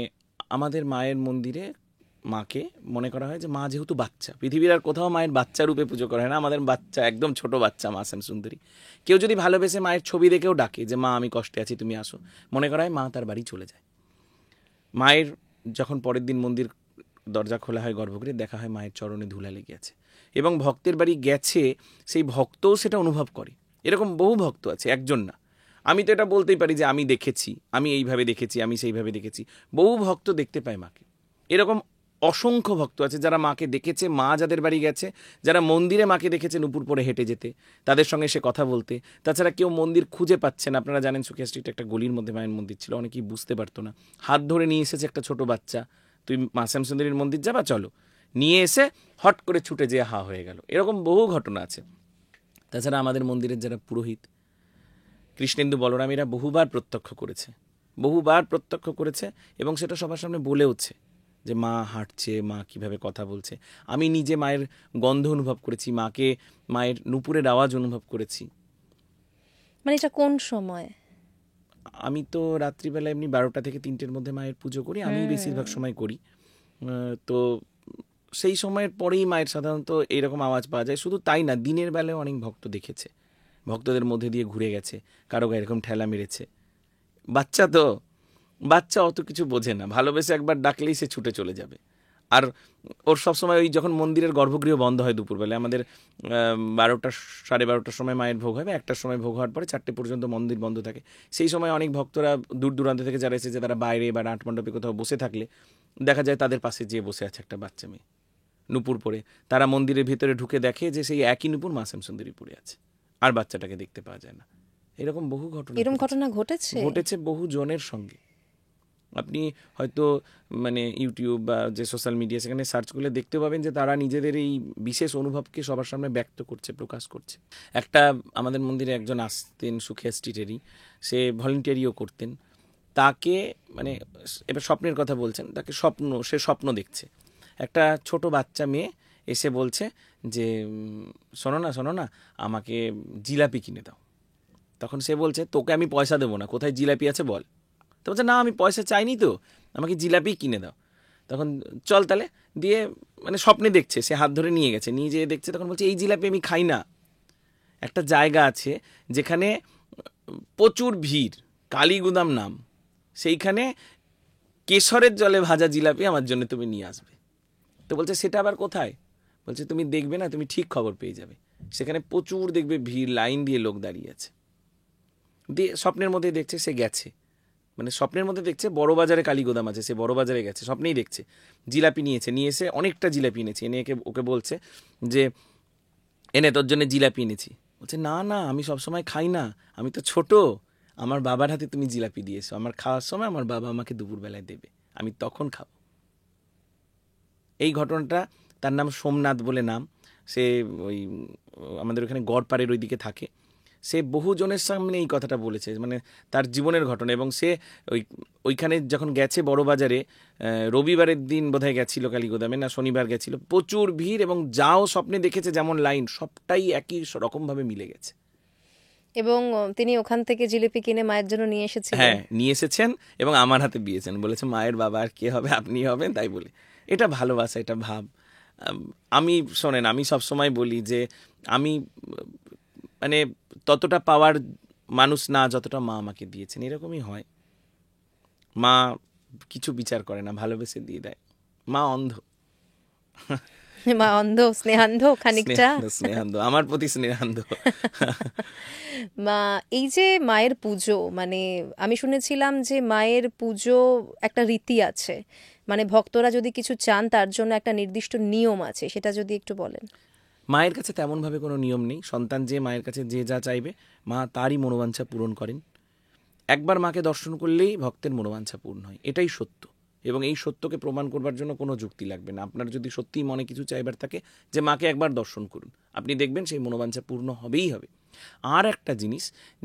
আমাদের মায়ের মন্দিরে মাকে মনে করা হয় যে মা যেহেতু বাচ্চা, পৃথিবীর আর কোথাও মায়ের বাচ্চা রূপে পুজো করা হয় না, আমাদের বাচ্চা একদম ছোট বাচ্চা মা শ্যামসুন্দরী। কেউ যদি ভালোবেসে মায়ের ছবি দেখেও ডাকে যে মা আমি কষ্টে আছি, তুমি আসো, মনে করা হয় মা তার বাড়ি চলে যায়। মায়ের যখন পরের দিন মন্দির দরজা খোলা হয়, গর্ভগৃহে দেখা হয় মায়ের চরণে ধুলা লেগে আছে, এবং ভক্তের বাড়ি গেছে সেই ভক্তও সেটা অনুভব করে। এরকম বহু ভক্ত আছে, একজন না। আমি তো এটা বলতেই পারি যে আমি দেখেছি, আমি এইভাবে দেখেছি, আমি সেইভাবে দেখেছি। বহু ভক্ত দেখতে পায় মাকে। এরকম অসংখ্য ভক্ত আছে যারা মাকে দেখেছে, মা যাদের বাড়ি গেছে, যারা মন্দিরে মাকে দেখেছে নুপুর পরে হেঁটে যেতে, তাদের সঙ্গে সে কথা বলতে। তাছাড়া কেউ মন্দির খুঁজে পাচ্ছে না, আপনারা জানেন সুখিয়া স্ট্রিটে একটা গলির মধ্যে মায়ের মন্দির ছিল, অনেকেই বুঝতে পারতো না, হাত ধরে নিয়ে এসেছে একটা ছোট বাচ্চা, তুই মা শ্যামসুন্দরীর মন্দির যাবা, চলো, নিয়ে এসে হট করে ছুটে যেয়ে হা হয়ে গেল। এরকম বহু ঘটনা আছে। তাছাড়া আমাদের মন্দিরের যারা পুরোহিত, কৃষ্ণেন্দু বলরাম, এরা বহুবার প্রত্যক্ষ করেছে এবং সেটা সবার সামনে বলেওছে যে মা হাঁটছে, মা কিভাবে কথা বলছে। আমি নিজে মায়ের গন্ধ অনুভব করেছি, মায়ের নুপুরের আওয়াজ অনুভব করেছি। মানে এটা কোন সময়? আমি তো রাত্রিবেলা এমনি 12টা থেকে 3টের মধ্যে মায়ের পুজো করি, আমি বেশিরভাগ সময় করি। তো সেই সময়ের পরেই মায়ের সাধারণত এইরকম আওয়াজ পাওয়া যায়। শুধু তাই না, দিনের বেলায় অনেক ভক্ত দেখেছে, ভক্তদের মধ্যে দিয়ে ঘুরে গেছে, কারো গায়ে এরকম ঠেলা মেরেছে। বাচ্চা অত কিছু বোঝে না, ভালোবেসে একবার ডাকলেই সে ছুটে চলে যাবে। আর ওর সবসময় ওই যখন মন্দিরের গর্ভগৃহ বন্ধ হয় দুপুরবেলায়, আমাদের 12টা 12:30টার সময় মায়ের ভোগ হয়, বা 1টার সময় ভোগ হওয়ার পরে 4টে পর্যন্ত মন্দির বন্ধ থাকে। সেই সময় অনেক ভক্তরা দূর দূরান্ত থেকে যারা এসেছে, তারা বাইরে বা নাটমণ্ডপে কোথাও বসে থাকলে দেখা যায় তাদের পাশে যেয়ে বসে আছে একটা বাচ্চা মেয়ে নুপুর পরে। তারা মন্দিরের ভিতরে ঢুকে দেখে যে সেই একই নুপুর মা শ্যামসুন্দরী পরে আছে, আর বাচ্চাটাকে দেখতে পাওয়া যায় না। এরকম বহু ঘটনা ঘটেছে বহু জনের সঙ্গে। আপনি হয়তো মানে ইউটিউব বা যে সোশ্যাল মিডিয়া, সেখানে সার্চ করলে দেখতে পাবেন যে তারা নিজেদের এই বিশেষ অনুভবকে সবার সামনে ব্যক্ত করছে, প্রকাশ করছে। একটা আমাদের মন্দিরে একজন আসতেন, সুখিয়া স্ট্রিটেরই, সে ভলেন্টিয়ারিও করতেন। তাকে মানে এবার স্বপ্নের কথা বলছেন, তাকে সে স্বপ্ন দেখছে, একটা ছোট বাচ্চা মেয়ে এসে বলছে যে শোনো না, আমাকে জিলাপি কিনে দাও। তখন সে বলছে তোকে আমি পয়সা দেবো না, কোথায় জিলাপি আছে বল। তো বলছে না, আমি পয়সা চাইনি তো, আমাকে জিলাপি কিনে দাও। তখন চল তাহলে, দিয়ে মানে স্বপ্নে দেখছে, সে হাত ধরে নিয়ে গেছে, নিয়ে যেয়ে দেখছে, তখন বলছে এই জিলাপি আমি খাই না, একটা জায়গা আছে যেখানে প্রচুর ভিড়, কালীগুদাম নাম, সেইখানে কেশরের জলে ভাজা জিলাপি আমার জন্য তুমি নিয়ে আসবে। তো বলছে সেটা আবার কোথায়? বলছে তুমি দেখবে না, তুমি ঠিক খবর পেয়ে যাবে, সেখানে প্রচুর দেখবে ভিড়, লাইন দিয়ে লোক দাঁড়িয়ে আছে। দিয়ে স্বপ্নের মধ্যে দেখছে সে গেছে, মানে স্বপ্নের মধ্যে দেখছে বড় বাজারে কালী গোদাম আছে, সে বড় বাজারে গেছে, স্বপ্নেই দেখছে জিলাপি নিয়ে এসে অনেকটা জিলাপি এনেছে, এনে ওকে বলছে যে এনে তোর জন্য জিলাপি এনেছি। বলছে না না, আমি সবসময় খাই না, আমি তো ছোট, আমার বাবার হাতে তুমি জিলাপি দিয়েছো, আমার খাওয়ার সময় আমার বাবা আমাকে দুপুরবেলায় দেবে, আমি তখন খাবো। এই ঘটনাটা, তার নাম সোমনাথ বলে নাম, সে ওই আমাদের ওখানে গড়পাড়ের ওইদিকে থাকে। সে বহুজনের সামনে এই কথাটা বলেছে, মানে তার জীবনের ঘটনা। এবং সে ওইখানে যখন গেছে বড় বাজারে, রবিবারের দিন বোধহয় গেছিল কালীগোদামে, না শনিবার গেছিল, প্রচুর ভিড়, এবং যাও স্বপ্নে দেখেছে যেমন লাইন, সবটাই একই রকমভাবে মিলে গেছে। এবং তিনি ওখান থেকে জিলিপি কিনে মায়ের জন্য নিয়ে এসেছিলেন। হ্যাঁ, নিয়ে এসেছেন এবং আমার হাতে দিয়েছেন, বলেছে মায়ের বাবা আর কে হবে, আপনি হবেন, তাই বলে। এটা ভালোবাসা, এটা ভাব। আমি শোনেন, আমি সবসময় বলি যে আমি মানে ততটা পাওয়ার মানুষ না যতটা মা আমাকে দিয়েছেন, এরকমই হয়। মা কিছু বিচার করে না, ভালোবেসে দিয়ে দেয়। মা অন্ধ, মা অন্ধ, স্নেহান্ধ খানিকটা। স্নেহান্ধ, আমার প্রতি স্নেহান্ধ। মা, এই যে মায়ের পুজো, মানে আমি শুনেছিলাম যে মায়ের পুজো একটা রীতি আছে, মানে ভক্তরা যদি কিছু চান তার জন্য একটা নির্দিষ্ট নিয়ম আছে, সেটা যদি একটু বলেন। মায়ের কাছে তেমনভাবে কোনো নিয়ম নেই। সন্তান যে মায়ের কাছে যে যা চাইবে মা তারই মনোবাঞ্ছা পূরণ করেন। একবার মাকে দর্শন করলেই ভক্তের মনোবাঞ্ছা পূর্ণ হয়, এটাই সত্য। এবং এই সত্যকে প্রমাণ করবার জন্য কোনো যুক্তি লাগবে না। আপনার যদি সত্যিই মনে কিছু চাইবার থাকে, যে মাকে একবার দর্শন করুন, আপনি দেখবেন সেই মনোবাঞ্ছা পূর্ণ হবেই হবে। আর একটা জিনিস,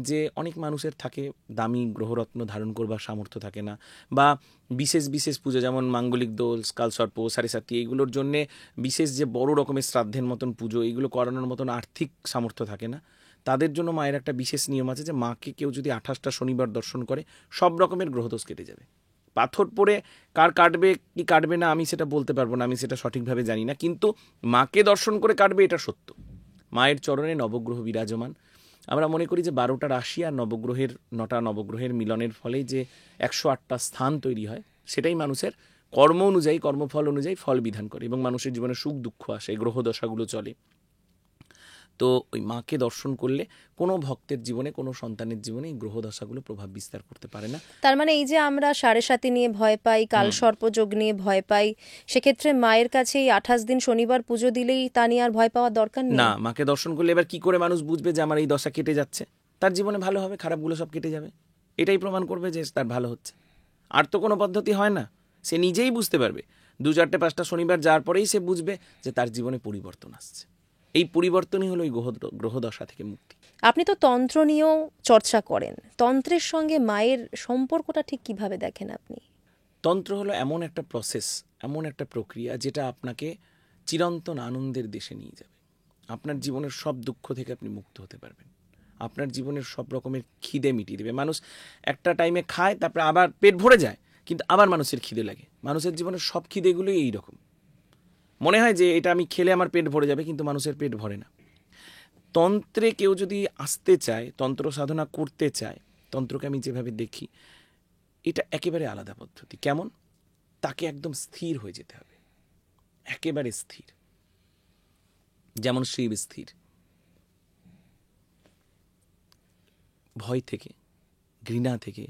যে অনেক মানুষের থাকে দামি গ্রহরত্ন ধারণ করবার সামর্থ্য থাকে না, বা বিশেষ বিশেষ পুজো যেমন মাঙ্গলিক দোল, কালসর্প, সারিসাতি, এইগুলোর জন্যে বিশেষ যে বড় রকমের শ্রাদ্ধের মতন পুজো, এইগুলো করানোর মতন আর্থিক সামর্থ্য থাকে না। তাদের জন্য মায়ের একটা বিশেষ নিয়ম আছে, যে মাকে কেউ যদি 28টা শনিবার দর্শন করে, সব রকমের গ্রহদোষ কেটে যাবে। পাথর পড়ে কার কাটবে কি কাটবে না আমি সেটা বলতে পারবো না, আমি সেটা সঠিকভাবে জানি না, কিন্তু মাকে দর্শন করে কাটবে, এটা সত্য। মায়ের চরণে নবগ্রহ বিরাজমান। আমরা মনে করি যে 12টা রাশি আর নবগ্রহের 9টা নবগ্রহের মিলনের ফলে যে 108টা স্থান তৈরি হয়, সেটাই মানুষের কর্ম অনুযায়ী, কর্মফল অনুযায়ী ফল বিধান করে, এবং মানুষের জীবনে সুখ দুঃখ আসে, গ্রহ দশাগুলো চলে। তো ওই মাকে দর্শন করলে কোনো ভক্তের জীবনে, কোনো সন্তানের জীবনে এই গ্রহ দশাগুলো প্রভাব বিস্তার করতে পারে না। তার মানে এই যে আমরা 7.5 নিয়ে ভয় পাই, কালসর্পযোগ নিয়ে ভয় পাই, সেক্ষেত্রে মায়ের কাছে এই 28 দিন শনিবার পুজো দিলেই তা নিয়ে আর ভয় পাওয়ার দরকার নেই। না, মাকে দর্শন করলে এবার কি করে মানুষ বুঝবে যে আমার এই দশা কেটে যাচ্ছে? তার জীবনে ভালো হবে, খারাপগুলো সব কেটে যাবে, এটাই প্রমাণ করবে যে তার ভালো হচ্ছে। আর তো কোনো পদ্ধতি হয় না, সে নিজেই বুঝতে পারবে। 2, 4, 5টা শনিবার যাওয়ার পরেই সে বুঝবে যে তার জীবনে পরিবর্তন আসছে। এই পরিবর্তনই হলো এই গ্রহদশা থেকে মুক্তি। আপনি তো তন্ত্র নিয়েও চর্চা করেন, তন্ত্রের সঙ্গে মায়ের সম্পর্কটা ঠিক কিভাবে দেখেন আপনি? তন্ত্র হলো এমন একটা প্রসেস, এমন একটা প্রক্রিয়া, যেটা আপনাকে চিরন্তন আনন্দের দেশে নিয়ে যাবে। আপনার জীবনের সব দুঃখ থেকে আপনি মুক্ত হতে পারবেন, আপনার জীবনের সব রকমের খিদে মিটিয়ে দেবে। মানুষ একটা টাইমে খায়, তারপরে আবার পেট ভরে যায়, কিন্তু আবার মানুষের খিদে লাগে। মানুষের জীবনের সব খিদেগুলোই এইরকম। মনে হয় যে এটা আমি খেলে আমার পেট ভরে যাবে, কিন্তু মানুষের পেট ভরে না। তন্ত্রে কেউ যদি আসতে চায়, তন্ত্র সাধনা করতে চায়, তন্ত্রকে আমি যেভাবে দেখি, এটা একেবারে আলাদা পদ্ধতি। কেমন? তাকে একদম স্থির হয়ে যেতে হবে, একেবারে স্থির, যেমন শিব স্থির। ভয় থেকে, ঘৃণা থেকে,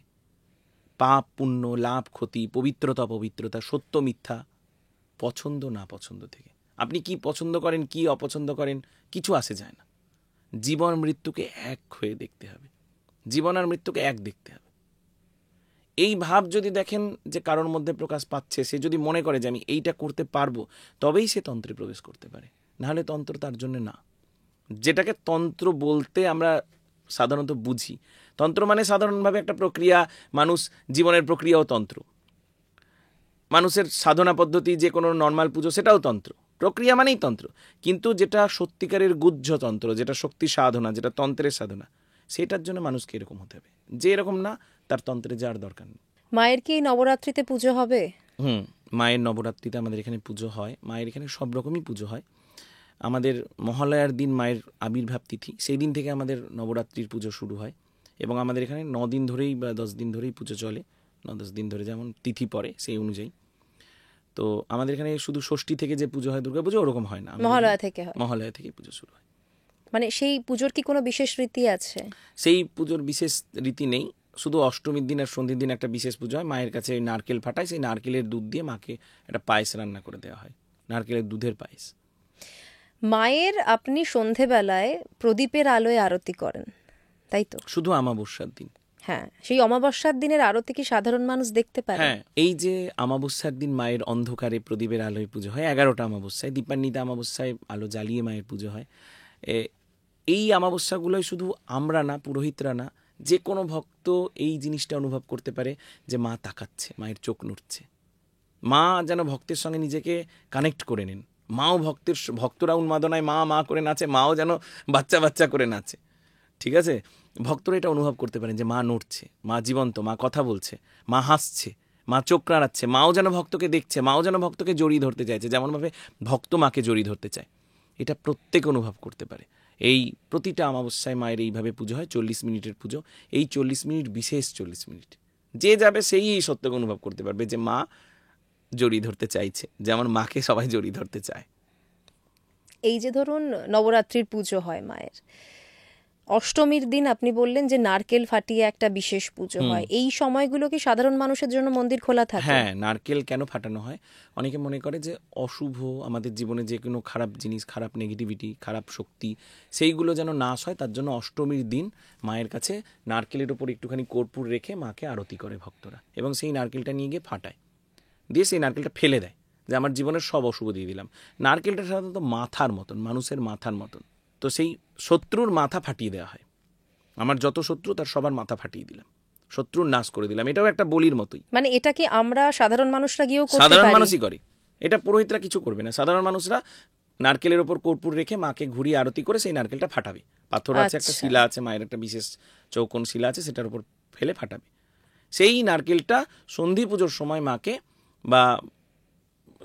পাপ পুণ্য, লাভ ক্ষতি, পবিত্রতা অপবিত্রতা, সত্য মিথ্যা, পছন্দ না পছন্দ থেকে। আপনি কি পছন্দ করেন, কি অপছন্দ করেন, কিছু আসে যায় না। জীবন মৃত্যুকে এক হয়ে দেখতে হবে, জীবন আর মৃত্যুকে এক দেখতে হবে। এই ভাব যদি দেখেন যে কারোর মধ্যে প্রকাশ পাচ্ছে, সে যদি মনে করে যে আমি এইটা করতে পারবো, তবেই সে তন্ত্রে প্রবেশ করতে পারে, নাহলে তন্ত্র তার জন্য না। যেটাকে তন্ত্র বলতে আমরা সাধারণত বুঝি, তন্ত্র মানে সাধারণভাবে একটা প্রক্রিয়া, মানুষ জীবনের প্রক্রিয়াও তন্ত্র, মানুষের সাধনা পদ্ধতি, যে কোনো নর্মাল পুজো, সেটাও তন্ত্র, প্রক্রিয়া মানেই তন্ত্র। কিন্তু যেটা সত্যিকারের গুহ্য তন্ত্র, যেটা শক্তি সাধনা, যেটা তন্ত্রের সাধনা, সেটার জন্য মানুষকে এরকম হতে হবে। যে এরকম না, তার তন্ত্রে যাওয়ার দরকার নেই। মায়ের কি নবরাত্রিতে পুজো হবে? মায়ের নবরাত্রিতে আমাদের এখানে পুজো হয়। মায়ের এখানে সব রকমই পুজো হয়। আমাদের মহালয়ার দিন মায়ের আবির্ভাব তিথি, সেই দিন থেকে আমাদের নবরাত্রির পুজো শুরু হয়, এবং আমাদের এখানে 9 দিন ধরেই বা 10 দিন ধরেই পুজো চলে। 9-10 দিন ধরে যেমন তিথি পড়ে সেই অনুযায়ী। তো আমাদের এখানে শুধু ষষ্ঠী থেকে যে পুজো হয় দুর্গা পুজো, ওরকম হয় না, মহালয়া থেকে হয়। মহালয়া থেকে পুজো শুরু হয়। মানে সেই পুজোর কি কোনো বিশেষ রীতি আছে? সেই পুজোর বিশেষ রীতি নেই, শুধু অষ্টমীর দিন আর সন্ধ্যের দিন একটা বিশেষ পুজো হয়, মায়ের কাছে নারকেল ফাটায়, সেই নারকেলের দুধ দিয়ে মাকে একটা পায়েস রান্না করে দেওয়া হয়, নারকেলের দুধের পায়েস। মায়ের আপনি সন্ধেবেলায় প্রদীপের আলোয় আরতি করেন, তাই তো? শুধু আমাবস্যার দিন। হ্যাঁ, সেই অমাবস্যার দিনের আরতি কি সাধারণ মানুষ দেখতে পারে? হ্যাঁ, এই যে আমাবস্যার দিন মায়ের অন্ধকারে প্রদীপের আলোয় পুজো হয়, 11টা আমাবস্যায়, দীপান্বিতা আমাবস্যায় আলো জ্বালিয়ে মায়ের পুজো হয়। এই আমাবস্যাগুলোই শুধু আমরা না, পুরোহিতরা না, যে কোনো ভক্ত এই জিনিসটা অনুভব করতে পারে যে মা তাকাচ্ছে, মায়ের চোখ নড়ছে। মা যেন ভক্তের সঙ্গে নিজেকে কানেক্ট করে নেন। মাও ভক্তরা উন্মাদনায় মা মা করে নাচে, মাও যেন বাচ্চা বাচ্চা করে নাচে। ঠিক আছে, ভক্তরা এটা অনুভব করতে পারেন যে মা নড়ছে, মা জীবন্ত, মা কথা বলছে, মা হাসছে, মা চোখ নাড়াচ্ছে, মাও যেন ভক্তকে দেখছে, মাও যেন ভক্তকে জড়িয়ে ধরতে চাইছে, যেমনভাবে ভক্ত মাকে জড়িয়ে ধরতে চায়। এটা প্রত্যেক অনুভব করতে পারে। এই প্রতিটা অমাবস্যায় মায়ের এইভাবে পুজো হয়, 40 মিনিটের পুজো। এই 40 মিনিট বিশেষ 40 মিনিট, যে যাবে সেই এই সত্যকে অনুভব করতে পারবে যে মা জড়িয়ে ধরতে চাইছে, যেমন মাকে সবাই জড়িয়ে ধরতে চায়। এই যে ধরুন নবরাত্রির পুজো হয় মায়ের, অষ্টমীর দিন আপনি বললেন যে নারকেল ফাটিয়ে একটা বিশেষ পুজো হয়, এই সময়গুলো কি সাধারণ মানুষের জন্য মন্দির খোলা থাকে? হ্যাঁ, নারকেল কেন ফাটানো হয়? অনেকে মনে করে যে অশুভ, আমাদের জীবনে যে কোনো খারাপ জিনিস, খারাপ নেগেটিভিটি, খারাপ শক্তি, সেইগুলো যেন নাশ হয়, তার জন্য অষ্টমীর দিন মায়ের কাছে নারকেলের ওপর একটুখানি কর্পূর রেখে মাকে আরতি করে ভক্তরা, এবং সেই নারকেলটা নিয়ে গিয়ে ফাটায়, দিয়ে সেই নারকেলটা ফেলে দেয় যে আমার জীবনের সব অশুভ দিয়ে দিলাম। নারকেলটা সাধারণত মাথার মতন, মানুষের মাথার মতন, তো সেই শত্রুর মাথা ফাটিয়ে দেওয়া হয়। আমার যত শত্রু তার সবার মাথা ফাটিয়ে দিলাম, শত্রুর নাশ করে দিলাম। এটাও একটা বলির মতোই। মানে এটা কি আমরা সাধারণ মানুষরা গিয়েও করতে পারি? সাধারণ মানুষই করে এটা, পুরোহিতরা কিছু করবে না। সাধারণ মানুষরা নারকেলের ওপর কর্পূর রেখে মাকে ঘুরিয়ে আরতি করে সেই নারকেলটা ফাটাবে। পাথর আছে, একটা শিলা আছে, মায়ের একটা বিশেষ চৌকোন শিলা আছে, সেটার উপর ফেলে ফাটাবে। সেই নারকেলটা সন্ধি পুজোর সময় মাকে, বা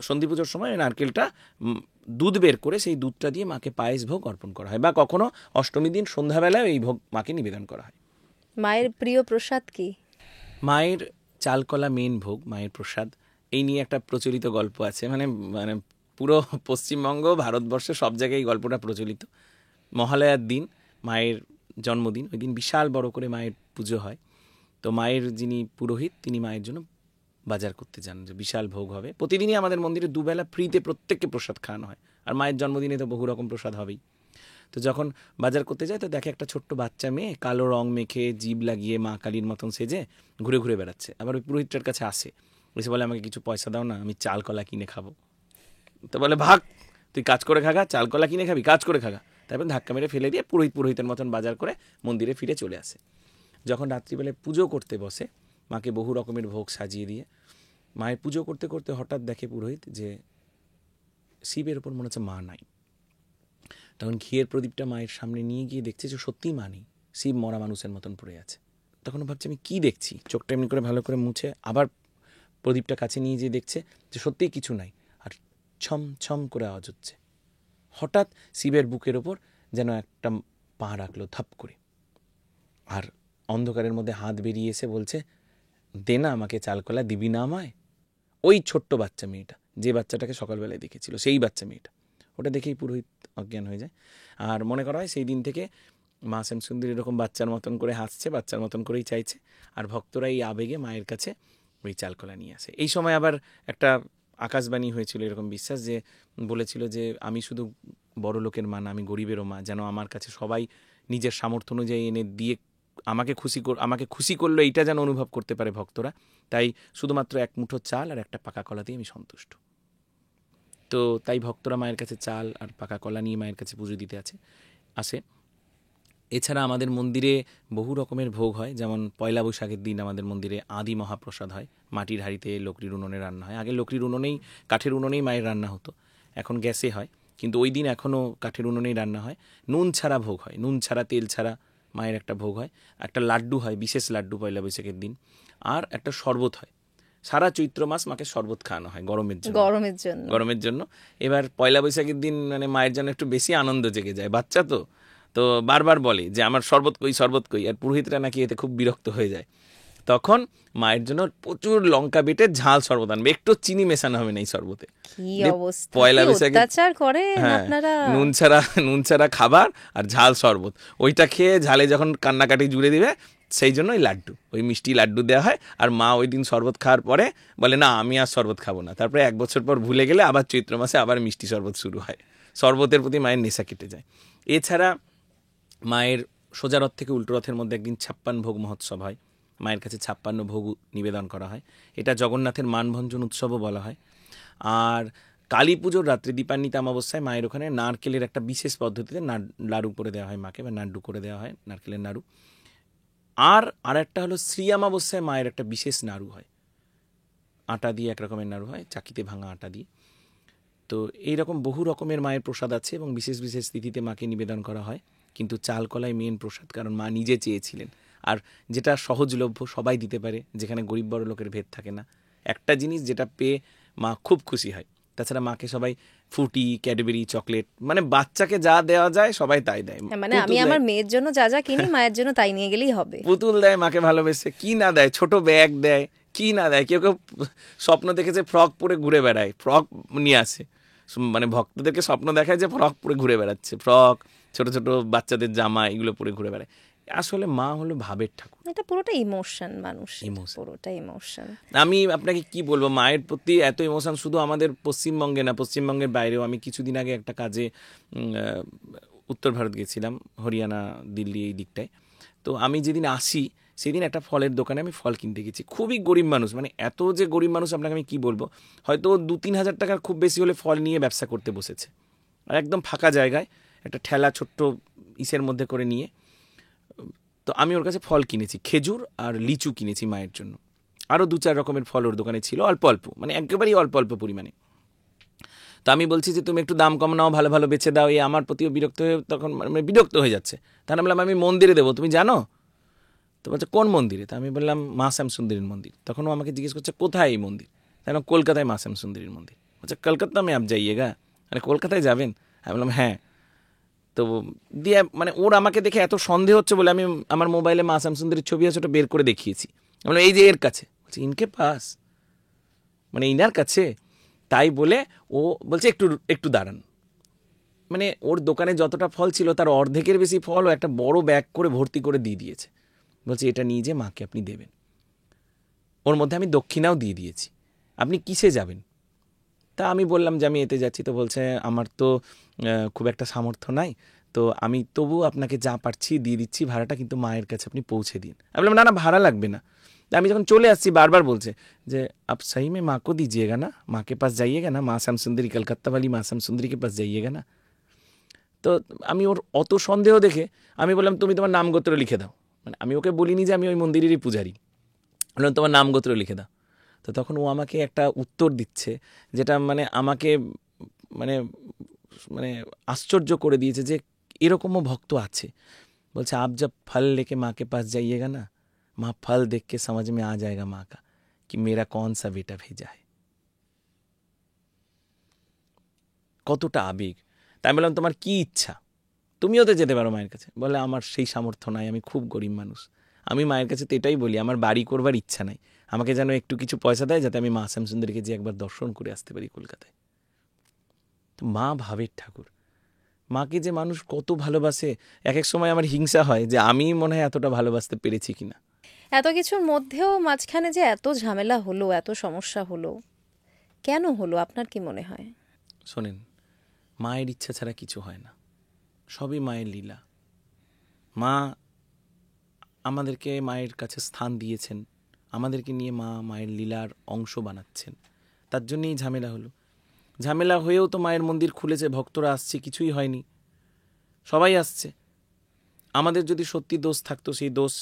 সন্ধি পুজোর সময় নারকেলটা দুধ বের করে সেই দুধটা দিয়ে মাকে পায়েস ভোগ অর্পণ করা হয়, বা কখনো অষ্টমী দিন সন্ধ্যাবেলায় এই ভোগ মাকে নিবেদন করা হয়। মায়ের প্রিয় প্রসাদ কি? মায়ের চালকলা মেন ভোগ, মায়ের প্রসাদ। এই নিয়ে একটা প্রচলিত গল্প আছে, মানে মানে পুরো পশ্চিমবঙ্গ, ভারতবর্ষে সব জায়গায় এই গল্পটা প্রচলিত। মহালয়ার দিন, মায়ের জন্মদিন, ওই দিন বিশাল বড় করে মায়ের পুজো হয়। তো মায়ের যিনি পুরোহিত, তিনি মায়ের জন্য বাজার করতে যান, যে বিশাল ভোগ হবে। প্রতিদিনই আমাদের মন্দিরে দুবেলা ফ্রিতে প্রত্যেককে প্রসাদ খাওয়ানো হয়, আর মায়ের জন্মদিনে তো বহু রকম প্রসাদ হবেই। তো যখন বাজার করতে যায়, তো দেখে একটা ছোট্ট বাচ্চা মেয়ে কালো রং মেখে, জিভ লাগিয়ে, মা কালীর মতন সেজে ঘুরে ঘুরে বেড়াচ্ছে। আবার ওই পুরোহিতটার কাছে আসে, এসে বলে আমাকে কিছু পয়সা দাও না, আমি চাল কলা কিনে খাবো। তো বলে ভাগ, তুই কাজ করে খাগা, চাল কলা কিনে খাবি, কাজ করে খাগা। তারপর ধাক্কা মেরে ফেলে দিয়ে পুরোহিতের মতন বাজার করে মন্দিরে ফিরে চলে আসে। যখন রাত্রিবেলায় পুজো করতে বসে, মাকে বহু রকমের ভোগ সাজিয়ে দিয়ে মায়ের পুজো করতে করতে হঠাৎ দেখে পুরোহিত যে শিবের ওপর মনে হচ্ছে মা নাই। তখন ঘিয়ের প্রদীপটা মায়ের সামনে নিয়ে গিয়ে দেখছে যে সত্যিই মা নেই, শিব মরা মানুষের মতন পড়ে আছে। তখন ভাবছে আমি কি দেখছি, চোখটা এমনি করে ভালো করে মুছে আবার প্রদীপটা কাছে নিয়ে গিয়ে দেখছে যে সত্যিই কিছু নাই, আর ছম ছম করে আওয়াজ হচ্ছে। হঠাৎ শিবের বুকের ওপর যেন একটা পা রাখলো ধাপ করে, আর অন্ধকারের মধ্যে হাত বেরিয়ে এসে বলছে, দে না আমাকে চালকলা, দিবি না আমায়? ওই ছোট্ট বাচ্চা মেয়েটা, যে বাচ্চাটাকে সকালবেলায় দেখেছিল, সেই বাচ্চা মেয়েটা। ওটা দেখেই পুরোহিত অজ্ঞান হয়ে যায়। আর মনে করা হয় সেই দিন থেকে মা শ্যামসুন্দরী এরকম বাচ্চার মতন করে হাসছে, বাচ্চার মতন করেই চাইছে, আর ভক্তরা এই আবেগে মায়ের কাছে ওই চালকলা নিয়ে আসে। এই সময় আবার একটা আকাশবাণী হয়েছিল, এরকম বিশ্বাস, যে বলেছিল যে আমি শুধু বড় লোকের মা না, আমি গরিবেরও মা, যেন আমার কাছে সবাই নিজের সামর্থ্য অনুযায়ী এনে দিয়ে আমাকে খুশি করলো, এইটা যেন অনুভব করতে পারে ভক্তরা। তাই শুধুমাত্র এক মুঠো চাল আর একটা পাকা কলা দিয়ে আমি সন্তুষ্ট। তো তাই ভক্তরা মায়ের কাছে চাল আর পাকা কলা নিয়ে মায়ের কাছে পুজো দিতে আসে। এছাড়া আমাদের মন্দিরে বহু রকমের ভোগ হয়, যেমন পয়লা বৈশাখের দিন আমাদের মন্দিরে আদি মহাপ্রসাদ হয়, মাটির হাঁড়িতে লকড়ির উনুনে রান্না হয়। আগে লকড়ির উনুনেই, কাঠের উনুনেই মায়ের রান্না হতো, এখন গ্যাসে হয়, কিন্তু ওই দিন এখনও কাঠের উনুনেই রান্না হয়। নুন ছাড়া ভোগ হয়, নুন ছাড়া তেল ছাড়া মায়ের একটা ভোগ হয়। একটা লাড্ডু হয়, বিশেষ লাড্ডু পয়লা বৈশাখের দিন। আর একটা শরবত হয়, সারা চৈত্র মাস মাকে শরবত খাওয়ানো হয় গরমের জন্য। এবার পয়লা বৈশাখের দিন মানে মায়ের জন্য একটু বেশি আনন্দ জেগে যায়, বাচ্চা তো বারবার বলে যে আমার শরবত কই, আর পুরোহিতরা নাকি এতে খুব বিরক্ত হয়ে যায়। তখন মায়ের জন্য প্রচুর লঙ্কা বেটে ঝাল শরবত আনবে, একটু চিনি মেশানো হবে না এই শরবতে। কি দিয়ে অবস্থা, পয়লা কি বৈশাখে অত্যাচার করেন হ্যাঁ আপনারা। নুন ছাড়া খাবার আর ঝাল শরবত, ওইটা খেয়ে ঝালে যখন কান্নাকাটি জুড়ে দিবে সেই জন্য ওই লাড্ডু, ওই মিষ্টি লাড্ডু দেওয়া হয়। আর মা ওই দিন শরবত খাওয়ার পরে বলে না আমি আর শরবত খাবো না, তারপরে 1 বছর পর ভুলে গেলে আবার চৈত্র মাসে আবার মিষ্টি শরবত শুরু হয়, শরবতের প্রতি মায়ের নেশা কেটে যায়। এছাড়া মায়ের সোজা রথ থেকে উল্টো রথের মধ্যে একদিন 56 ভোগ মহোৎসব হয়, মায়ের কাছে 56 ভোগ নিবেদন করা হয়, এটা জগন্নাথের মানভঞ্জন উৎসবও বলা হয়। আর কালী পুজোর রাত্রে দীপান্বিতা অমাবস্যায় মায়ের ওখানে নারকেলের একটা বিশেষ পদ্ধতিতে নাড়ু করে দেওয়া হয় মাকে, বা নাড্ডু করে দেওয়া হয়, নারকেলের নাড়ু। আর একটা হলো শ্রী অমাবস্যায় মায়ের একটা বিশেষ নাড়ু হয়, আটা দিয়ে এক রকমের নাড়ু হয়, চাকিতে ভাঙা আটা দিয়ে। তো এইরকম বহু রকমের মায়ের প্রসাদ আছে এবং বিশেষ বিশেষ তিথিতে মাকে নিবেদন করা হয়। কিন্তু চাল কলাই মেন প্রসাদ, কারণ মা নিজে চেয়েছিলেন। আর যেটা সহজলভ্য, সবাই দিতে পারে, যেখানে গরিব বড় লোকের ভেদ থাকে না, একটা জিনিস যেটা পেয়ে মা খুব খুশি হয়। তাছাড়া মাকে সবাই ফ্রুটি, ক্যাডবেরি, চকলেট, মানে বাচ্চাকে যা দেওয়া যায় সবাই তাই দেয়। মানে আমি আমার মেয়ের জন্য যা যা কিনি মায়ের জন্য তাই নিয়ে গেলেই হবে। পুতুল দেয় মাকে ভালোবেসে, কি না দেয়, ছোট ব্যাগ দেয়, কি না দেয়। কেউ কেউ স্বপ্ন দেখেছে ফ্রক পরে ঘুরে বেড়ায়, ফ্রক নিয়ে আসে, মানে ভক্তদেরকে স্বপ্ন দেখায় যে ফ্রক পরে ঘুরে বেড়াচ্ছে, ফ্রক, ছোট ছোট বাচ্চাদের জামা, এগুলো পরে ঘুরে বেড়ায়। আসলে মা হলো ভাবের ঠাকুর, এটা পুরোটা ইমোশন, মানুষ Emotion. পুরোটা ইমোশন। আমি আপনাকে কি বলবো, মায়ের প্রতি এত ইমোশন শুধু আমাদের পশ্চিমবঙ্গে না, পশ্চিমবঙ্গের বাইরেও। আমি কিছুদিন আগে একটা কাজে উত্তর ভারত গেছিলাম, হরিয়ানা, দিল্লি, এই দিকটায়। তো আমি যেদিন আসি সেদিন একটা ফলের দোকানে আমি ফল কিনতে গেছি। খুবই গরিব মানুষ, মানে এত যে গরিব মানুষ আপনাকে আমি কি বলবো, হয়তো 2-3 হাজার টাকার খুব বেশি হলে ফল নিয়ে ব্যবসা করতে বসেছে। আর একদম ফাঁকা জায়গায় একটা ঠেলা ছোট্ট ইসের মধ্যে করে নিয়ে, তো আমি ওর কাছে ফল কিনেছি, খেজুর আর লিচু কিনেছি মায়ের জন্য। আরও 2-4 রকমের ফল ওর দোকানে ছিল, অল্প অল্প, মানে একেবারেই অল্প অল্প পরিমাণে। তো আমি বলছি যে তুমি একটু দাম কম নাও, ভালো ভালো বেছে দাও। এই আমার প্রতিও বিরক্ত হয়ে, তখন মানে বিরক্ত হয়ে যাচ্ছে। তাহলে বললাম আমি মন্দিরে দেবো, তুমি জানো? তো বলছে কোন মন্দিরে? তা আমি বললাম মা শ্যামসুন্দরীর মন্দির। তখন ও আমাকে জিজ্ঞেস করছে কোথায় এই মন্দির? তাই না, কলকাতায় মা শ্যামসুন্দরীর মন্দির। বলছে কলকাতা মে আপ যাইয়েগা, মানে কলকাতায় যাবেন? আমি বললাম হ্যাঁ। তো দিয়ে মানে ওর আমাকে দেখে এত সন্দেহ হচ্ছে বলে আমি আমার মোবাইলে মা শ্যামসুন্দরীর ছবি আছে, ওটা বের করে দেখিয়েছি। আমি বললাম এই যে এর কাছে। বলছে ইনকে পাস, মানে ইনার কাছে? তাই বলে ও বলছে একটু একটু দাঁড়ান। মানে ওর দোকানে যতটা ফল ছিল তার অর্ধেকের বেশি ফল ও একটা বড় ব্যাগ করে ভর্তি করে দিয়ে দিয়েছে। বলছে এটা নিয়ে যে মাকে আপনি দেবেন। ওর মধ্যে আমি দক্ষিণাও দিয়ে দিয়েছি। আপনি কিসে যাবেন? তা আমি বললাম যে আমি এতে যাচ্ছি। তো বলছে আমার তো খুব একটা সামর্থ্য নাই, তো আমি তবু আপনাকে যা পারছি দিয়ে দিচ্ছি ভাড়াটা, কিন্তু মায়ের কাছে আপনি পৌঁছে দিন। আমি বললাম না না, ভাড়া লাগবে না। আমি যখন চলে আসছি বারবার বলছে যে আপ সহি মে মা কো দিজিয়েগা না, মা কে পাস যাইয়েগা না, মা শ্যামসুন্দরী কলকাতা वाली মা শ্যামসুন্দরী কে পাস যাইয়েগা না। তো আমি ওর অত সন্দেহ দেখে আমি বললাম তুমি তোমার নাম গোত্র লিখে দাও। মানে আমি ওকে বলিনি যে আমি ওই মন্দিরেরই পূজারি, বললাম তোমার নাম গোত্র লিখে দাও। তো তখন ও আমাকে একটা উত্তর দিচ্ছে যেটা মানে আমাকে মানে মানে আশ্চর্য করে দিয়েছে যে এরকমও ভক্ত আছে। বলছে आप जब फल लेके माँ के पास जाइएगा ना, माँ फल देख के समझ में आ जाएगा माँ का कि मेरा कौन सा बेटा भेजा है। কতটা আবেগ। তাই বললাম তোমার কি ইচ্ছা, তুমিও তো যেতে পারো মায়ের কাছে। বলে আমার সেই সামর্থ্য নাই, আমি খুব গরিব মানুষ। আমি মায়ের কাছে তো এটাই বলি, আমার বাড়ি করবার ইচ্ছা নাই, আমাকে যেন একটু কিছু পয়সা দেয় যাতে আমি মা শ্যামসুন্দরীকে যে একবার দর্শন করে আসতে পারি কলকাতায়। তো মা ভাবের ঠাকুর, মাকে যে মানুষ কত ভালোবাসে। এক এক সময় আমার হিংসা হয় যে আমি মনে হয় এতটা ভালোবাসতে পেরেছি কিনা। এত কিছুর মধ্যেও মাঝখানে যে এত ঝামেলা হলো, এত সমস্যা হলো, কেন হলো আপনার কি মনে হয়? শোনেন, মায়ের ইচ্ছা ছাড়া কিছু হয় না, সবই মায়ের লীলা। মা আমাদেরকে মায়ের কাছে স্থান দিয়েছেন, আমাদেরকে নিয়ে মা মায়ের লীলার অংশ বানাচ্ছেন, তার জন্যই ঝামেলা হলো। ঝামেলা হয়েও তো মায়ের মন্দির খুলেছে, ভক্তরা আসছে, কিছুই হয়নি, সবাই আসছে। আমাদের যদি সত্যি দোষ থাকতো, সেই দোষ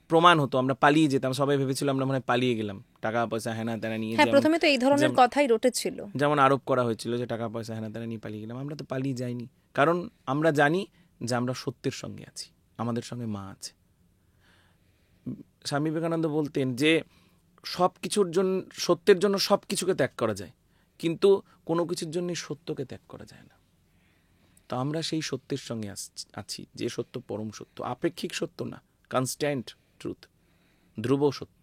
প্রমাণ হতো, আমরা পালিয়ে যেতাম। সবাই ভেবেছিল আমরা মনে হয় পালিয়ে গেলাম, টাকা পয়সা হেনা তেনা নিয়ে। হ্যাঁ, প্রথমে তো এই ধরনের কথাই রটেছিল, যেমন আরোপ করা হয়েছিল যে টাকা পয়সা হেনা তেনা নিয়ে পালিয়ে গেলাম। আমরা তো পালিয়ে যাইনি, কারণ আমরা জানি যে আমরা সত্যের সঙ্গে আছি, আমাদের সঙ্গে মা আছে। স্বামী বিবেকানন্দ বলতেন যে সব কিছুর জন্য, সত্যের জন্য সব কিছুকে ত্যাগ করা যায়, কিন্তু কোনো কিছুর জন্যই সত্যকে ত্যাগ করা যায় না। তো আমরা সেই সত্যের সঙ্গে আছি, যে সত্য পরম সত্য, আপেক্ষিক সত্য না, কনস্ট্যান্ট ট্রুথ। ধ্রুব সত্য।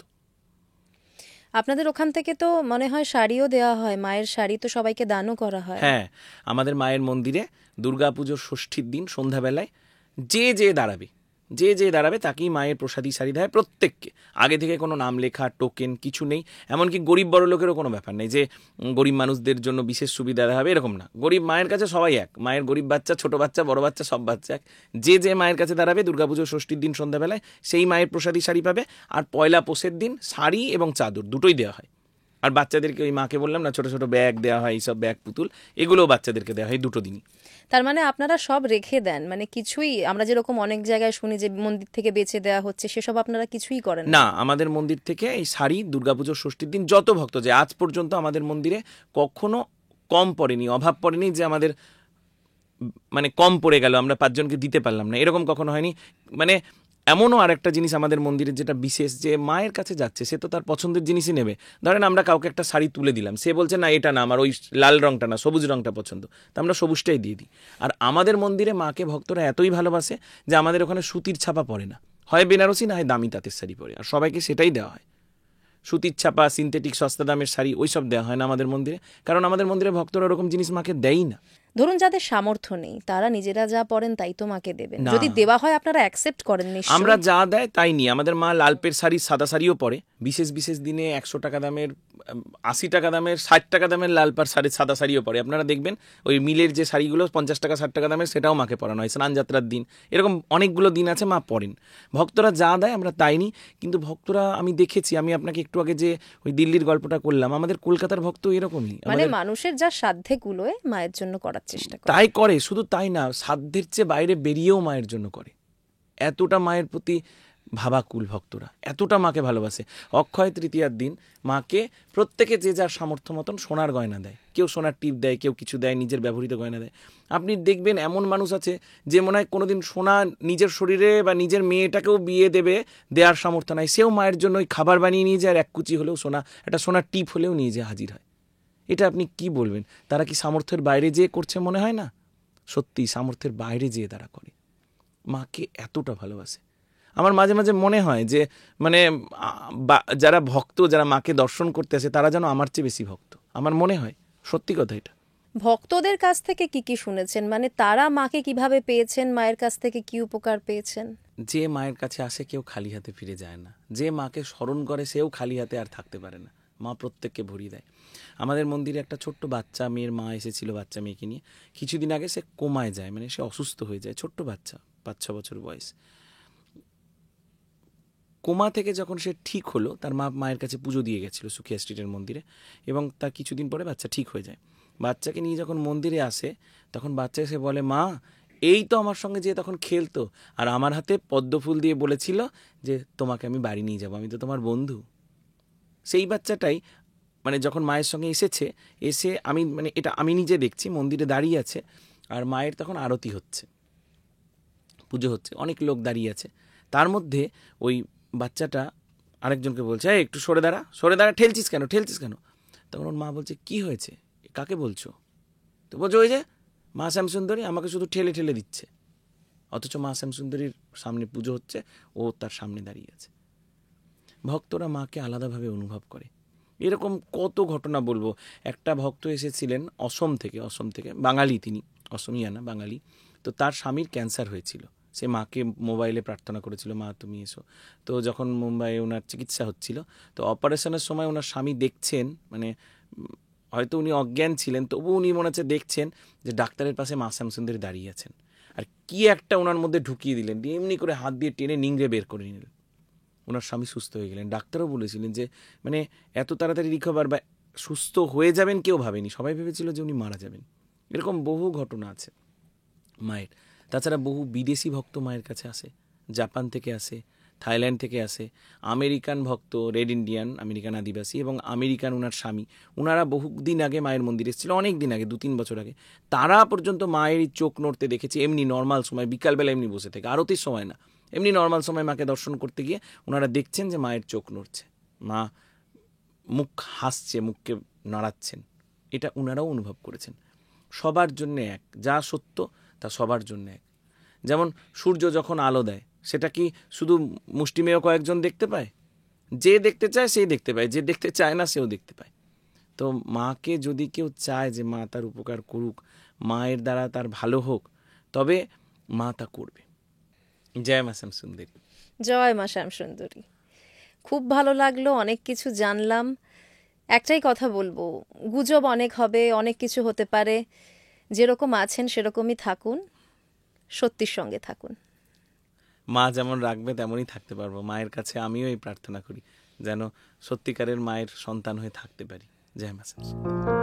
আপনাদের ওখান থেকে তো মনে হয় শাড়িও দেওয়া হয়, মায়ের শাড়ি তো সবাইকে দানও করা হয়। হ্যাঁ, আমাদের মায়ের মন্দিরে দুর্গাপুজোর ষষ্ঠীর দিন সন্ধ্যাবেলায় যে দাঁড়াবে তাকেই মায়ের প্রসাদী শাড়ি দেয় প্রত্যেককে। আগে থেকে কোনো নাম লেখা টোকেন কিছু নেই, এমনকি গরিব বড় লোকেরও কোনো ব্যাপার নেই যে গরিব মানুষদের জন্য বিশেষ সুবিধা দেওয়া হবে, এরকম না। গরিব মায়ের কাছে সবাই এক, মায়ের গরিব বাচ্চা, ছোট বাচ্চা, বড় বাচ্চা, সব বাচ্চা এক। যে মায়ের কাছে দাঁড়াবে দুর্গাপুজোর ষষ্ঠীর দিন সন্ধ্যাবেলায় সেই মায়ের প্রসাদী শাড়ি পাবে। আর পয়লা পৌষের দিন শাড়ি এবং চাদর দুটোই দেওয়া হয়। আর বাচ্চাদেরকে ওই মাকে বললাম না, ছোট ছোট ব্যাগ দেওয়া হয়, এইসব ব্যাগ পুতুল এগুলোও বাচ্চাদেরকে দেওয়া হয় দুটো দিনই। তার মানে আপনারা সব রেখে দেন, মানে কিছুই, আমরা যেরকম অনেক জায়গায় শুনি যে মন্দির থেকে বেচে দেওয়া হচ্ছে, সেসব আপনারা কিছুই করেন না, আমাদের মন্দির থেকে এই শাড়ি দুর্গাপুজোর ষষ্ঠীর দিন যত ভক্ত যায়, আজ পর্যন্ত আমাদের মন্দিরে কখনো কম পড়েনি, অভাব পড়েনি যে আমাদের মানে কম পড়ে গেল, আমরা 5 জনকে দিতে পারলাম না, এরকম কখনো হয়নি। মানে এমনও আরেকটা জিনিস আমাদের মন্দিরের যেটা বিশেষ, যে মায়ের কাছে যাচ্ছে সে তো তার পছন্দের জিনিসই নেবে। ধরেন আমরা কাউকে একটা শাড়ি তুলে দিলাম, সে বলছে না এটা না, আমার ওই লাল রংটা না, সবুজ রংটা পছন্দ, তো আমরা সবুজটাই দিয়ে দিই। আর আমাদের মন্দিরে মাকে ভক্তরা এতই ভালোবাসে যে আমাদের ওখানে সুতির ছাপা পড়ে না, হয় বেনারসি না হয় দামি তাঁতের শাড়ি পরে, আর সবাইকে সেটাই দেওয়া হয়। সুতির ছাপা, সিনথেটিক সস্তা দামের শাড়ি ওইসব দেওয়া হয় না আমাদের মন্দিরে, কারণ আমাদের মন্দিরে ভক্তরা ওরকম জিনিস মাকে দেয়ই না। ধরুন যাদের সামর্থ্য নেই তারা নিজেরা যা পড়েন তাই তো মাকে দেবেন, না। যদি দেওয়া হয় আপনারা অ্যাকসেপ্ট করেন নিশ্চয়ই? আমরা যা দেয় তাই নিই। আমাদের মা লালপের শাড়ি, সাদা শাড়িও পরে। বিশেষ বিশেষ দিনে 100 টাকা দামের, 80 টাকা দামের, 60 টাকা দামের লালপার শাড়ি, সাদা শাড়িও পরে। আপনারা দেখবেন ওই মিলের যে শাড়িগুলো 50 টাকা 60 টাকা দামের, সেটাও মাকে পরানো হয় স্নান যাত্রার দিন। এরকম অনেকগুলো দিন আছে মা পরেন। ভক্তরা যা দেয় আমরা তাই নিই। কিন্তু ভক্তরা আমি দেখেছি, আমি আপনাকে একটু আগে যে ওই দিল্লির গল্পটা করলাম, আমাদের কলকাতার ভক্ত এরকমই, মানে মানুষের যা সাধ্যে কুলোয় মায়ের জন্য করার চেষ্টা করে। তাই করে। শুধু তাই না, সাধ্যের চেয়ে বাইরে বেরিয়েও মায়ের জন্য করে। এতটা মায়ের প্রতি ভাবাকুল ভক্তরা, এতটা মাকে ভালোবাসে। অক্ষয় তৃতীয়ার দিন মাকে প্রত্যেকে যে যার সামর্থ্য মতন সোনার গয়না দেয়, কেউ সোনার টিপ দেয়, কেউ কিছু দেয়, নিজের ব্যবহৃত গয়না দেয়। আপনি দেখবেন এমন মানুষ আছে যে মনে হয় কোনোদিন সোনা নিজের শরীরে বা নিজের মেয়েটাকেও বিয়ে দেবে, দেওয়ার সামর্থ্য নাই, সেও মায়ের জন্য ওই খাবার বানিয়ে নিয়ে যায়, আর এক কুচি হলেও সোনা, একটা সোনার টিপ হলেও নিয়ে যায় হাজির হয়। এটা আপনি কি বলবেন? তারা কি সামর্থ্যের বাইরে যেয়ে করছে? মনে হয় না। সত্যি সামর্থ্যের বাইরে যেয়ে তারা করে, মাকে এতটা ভালোবাসে। আমার মাঝে মাঝে মনে হয় যে মানে যারা ভক্ত, যারা মাকে দর্শন করতে আসে, তারা যেন আমার চেয়ে বেশি ভক্ত। আমার মনে হয়, সত্যি কথা এটা। ভক্তদের কাছ থেকে কি কি শুনেছেন, মানে তারা মাকে কিভাবে পেয়েছেন, মায়ের কাছ থেকে কি উপকার পেয়েছেন? যে মায়ের কাছে আসে কেউ খালি হাতে ফিরে যায় না, যে মাকে স্মরণ করে সেও খালি হাতে আর থাকতে পারে না। মা প্রত্যেককে ভরিয়ে দেয়। আমাদের মন্দিরে একটা ছোট্ট বাচ্চা মেয়ের মা এসেছিল, বাচ্চা মেয়েকে নিয়ে। কিছুদিন আগে সে কোমায় যায়, মানে সে অসুস্থ হয়ে যায়, ছোট্ট বাচ্চা, 5-6 বছর বয়স। কোমা থেকে যখন সে ঠিক হলো, তার মায়ের কাছে পুজো দিয়ে গেছিল সুখিয়া স্ট্রিটের মন্দিরে, এবং তার কিছুদিন পরে বাচ্চা ঠিক হয়ে যায়। বাচ্চাকে নিয়ে যখন মন্দিরে আসে, তখন বাচ্চা এসে বলে, মা এই তো আমার সঙ্গে যে তখন খেলতো, আর আমার হাতে পদ্মফুল দিয়ে বলেছিল যে তোমাকে আমি বাড়ি নিয়ে যাবো, আমি তো তোমার বন্ধু। সেই বাচ্চাটাই মানে যখন মায়ের সঙ্গে এসে আমি মানে এটা আমি নিজে দেখছি, মন্দিরে দাঁড়িয়ে আছে, আর মায়ের তখন আরতি হচ্ছে, পুজো হচ্ছে, অনেক লোক দাঁড়িয়ে আছে। তার মধ্যে ওই বাচ্চাটা আরেকজনকে বলছে, একটু সরে দাঁড়া, সরে দাঁড়া, ঠেলছিস কেন? তখন ওর মা বলছে, কি হয়েছে, কাকে বলছো? তো বলছে, ওই যে মা শ্যামসুন্দরী আমাকে শুধু ঠেলে ঠেলে দিচ্ছে। অথচ মা শ্যামসুন্দরীর সামনে পুজো হচ্ছে, ও তার সামনে দাঁড়িয়ে আছে। ভক্তরা মাকে আলাদাভাবে অনুভব করে। এরকম কত ঘটনা বলবো। একটা ভক্ত এসেছিলেন অসম থেকে, বাঙালি তিনি, অসমিয়া না, বাঙালি। তো তার স্বামীর ক্যান্সার হয়েছিল, সে মাকে মোবাইলে প্রার্থনা করেছিল, মা তুমি এসো। তো যখন মুম্বাইয়ে ওনার চিকিৎসা হচ্ছিল, তো অপারেশনের সময় ওনার স্বামী দেখছেন, মানে হয়তো উনি অজ্ঞান ছিলেন, তবু উনি মনে হচ্ছে দেখছেন যে ডাক্তারের পাশে মা শ্যামসুন্দরী দাঁড়িয়ে আছেন, আর কি একটা ওনার মধ্যে ঢুকিয়ে দিলেন, এমনি করে হাত দিয়ে টেনে নিংড়ে বের করে নিলেন। ওনার স্বামী সুস্থ হয়ে গেলেন। ডাক্তারও বলেছিলেন যে মানে এত তাড়াতাড়ি রিকভার বা সুস্থ হয়ে যাবেন কেউ ভাবেনি, সবাই ভেবেছিল যে উনি মারা যাবেন। এরকম বহু ঘটনা আছে মায়ের। তাছাড়া বহু বিদেশি ভক্ত মায়ের কাছে আসে, জাপান থেকে আসে, থাইল্যান্ড থেকে আসে, আমেরিকান ভক্ত, রেড ইন্ডিয়ান, আমেরিকান আদিবাসী এবং আমেরিকান ওনার স্বামী, ওনারা বহুদিন আগে মায়ের মন্দিরে এসেছিল, অনেক দিন আগে, 2-3 বছর আগে। তারা পর্যন্ত মায়ের চোখ নড়তে দেখেছে, এমনি নর্মাল সময়, বিকালবেলা এমনি বসে থেকে, আরতির সময় না, এমনি নর্মাল সময় মাকে দর্শন করতে গিয়ে ওনারা দেখছেন যে মায়ের চোখ নড়ছে, মা মুখ হাসছে, মুখকে নাড়াচ্ছেন। এটা ওনারাও অনুভব করেছেন। সবার জন্য এক, যা সত্য তা সবার জন্য এক। যেমন সূর্য যখন আলো দেয়, সেটা কি শুধু মুষ্টিমেয় কয়েকজন দেখতে পায়? যে দেখতে চায় সেই দেখতে পায়, যে দেখতে চায় না সেও দেখতে পায়। তো মাকে যদি কেউ চায় যে মা তার উপকার করুক, মায়ের দ্বারা তার ভালো হোক, তবে মা তা করবে। জয় মা শ্যামসুন্দরী। জয় মা শ্যামসুন্দরী। খুব ভালো লাগলো, অনেক কিছু জানলাম। একটাই কথা বলবো, গুজব অনেক হবে, অনেক কিছু হতে পারে। যেরকম আছেন সেরকমই থাকুন, সত্যির সঙ্গে থাকুন। মা যেমন রাখবে তেমনই থাকতে পারবো। মায়ের কাছে আমিও এই প্রার্থনা করি যেন সত্যিকারের মায়ের সন্তান হয়ে থাকতে পারি। জয় মা শ্যামসুন্দরী।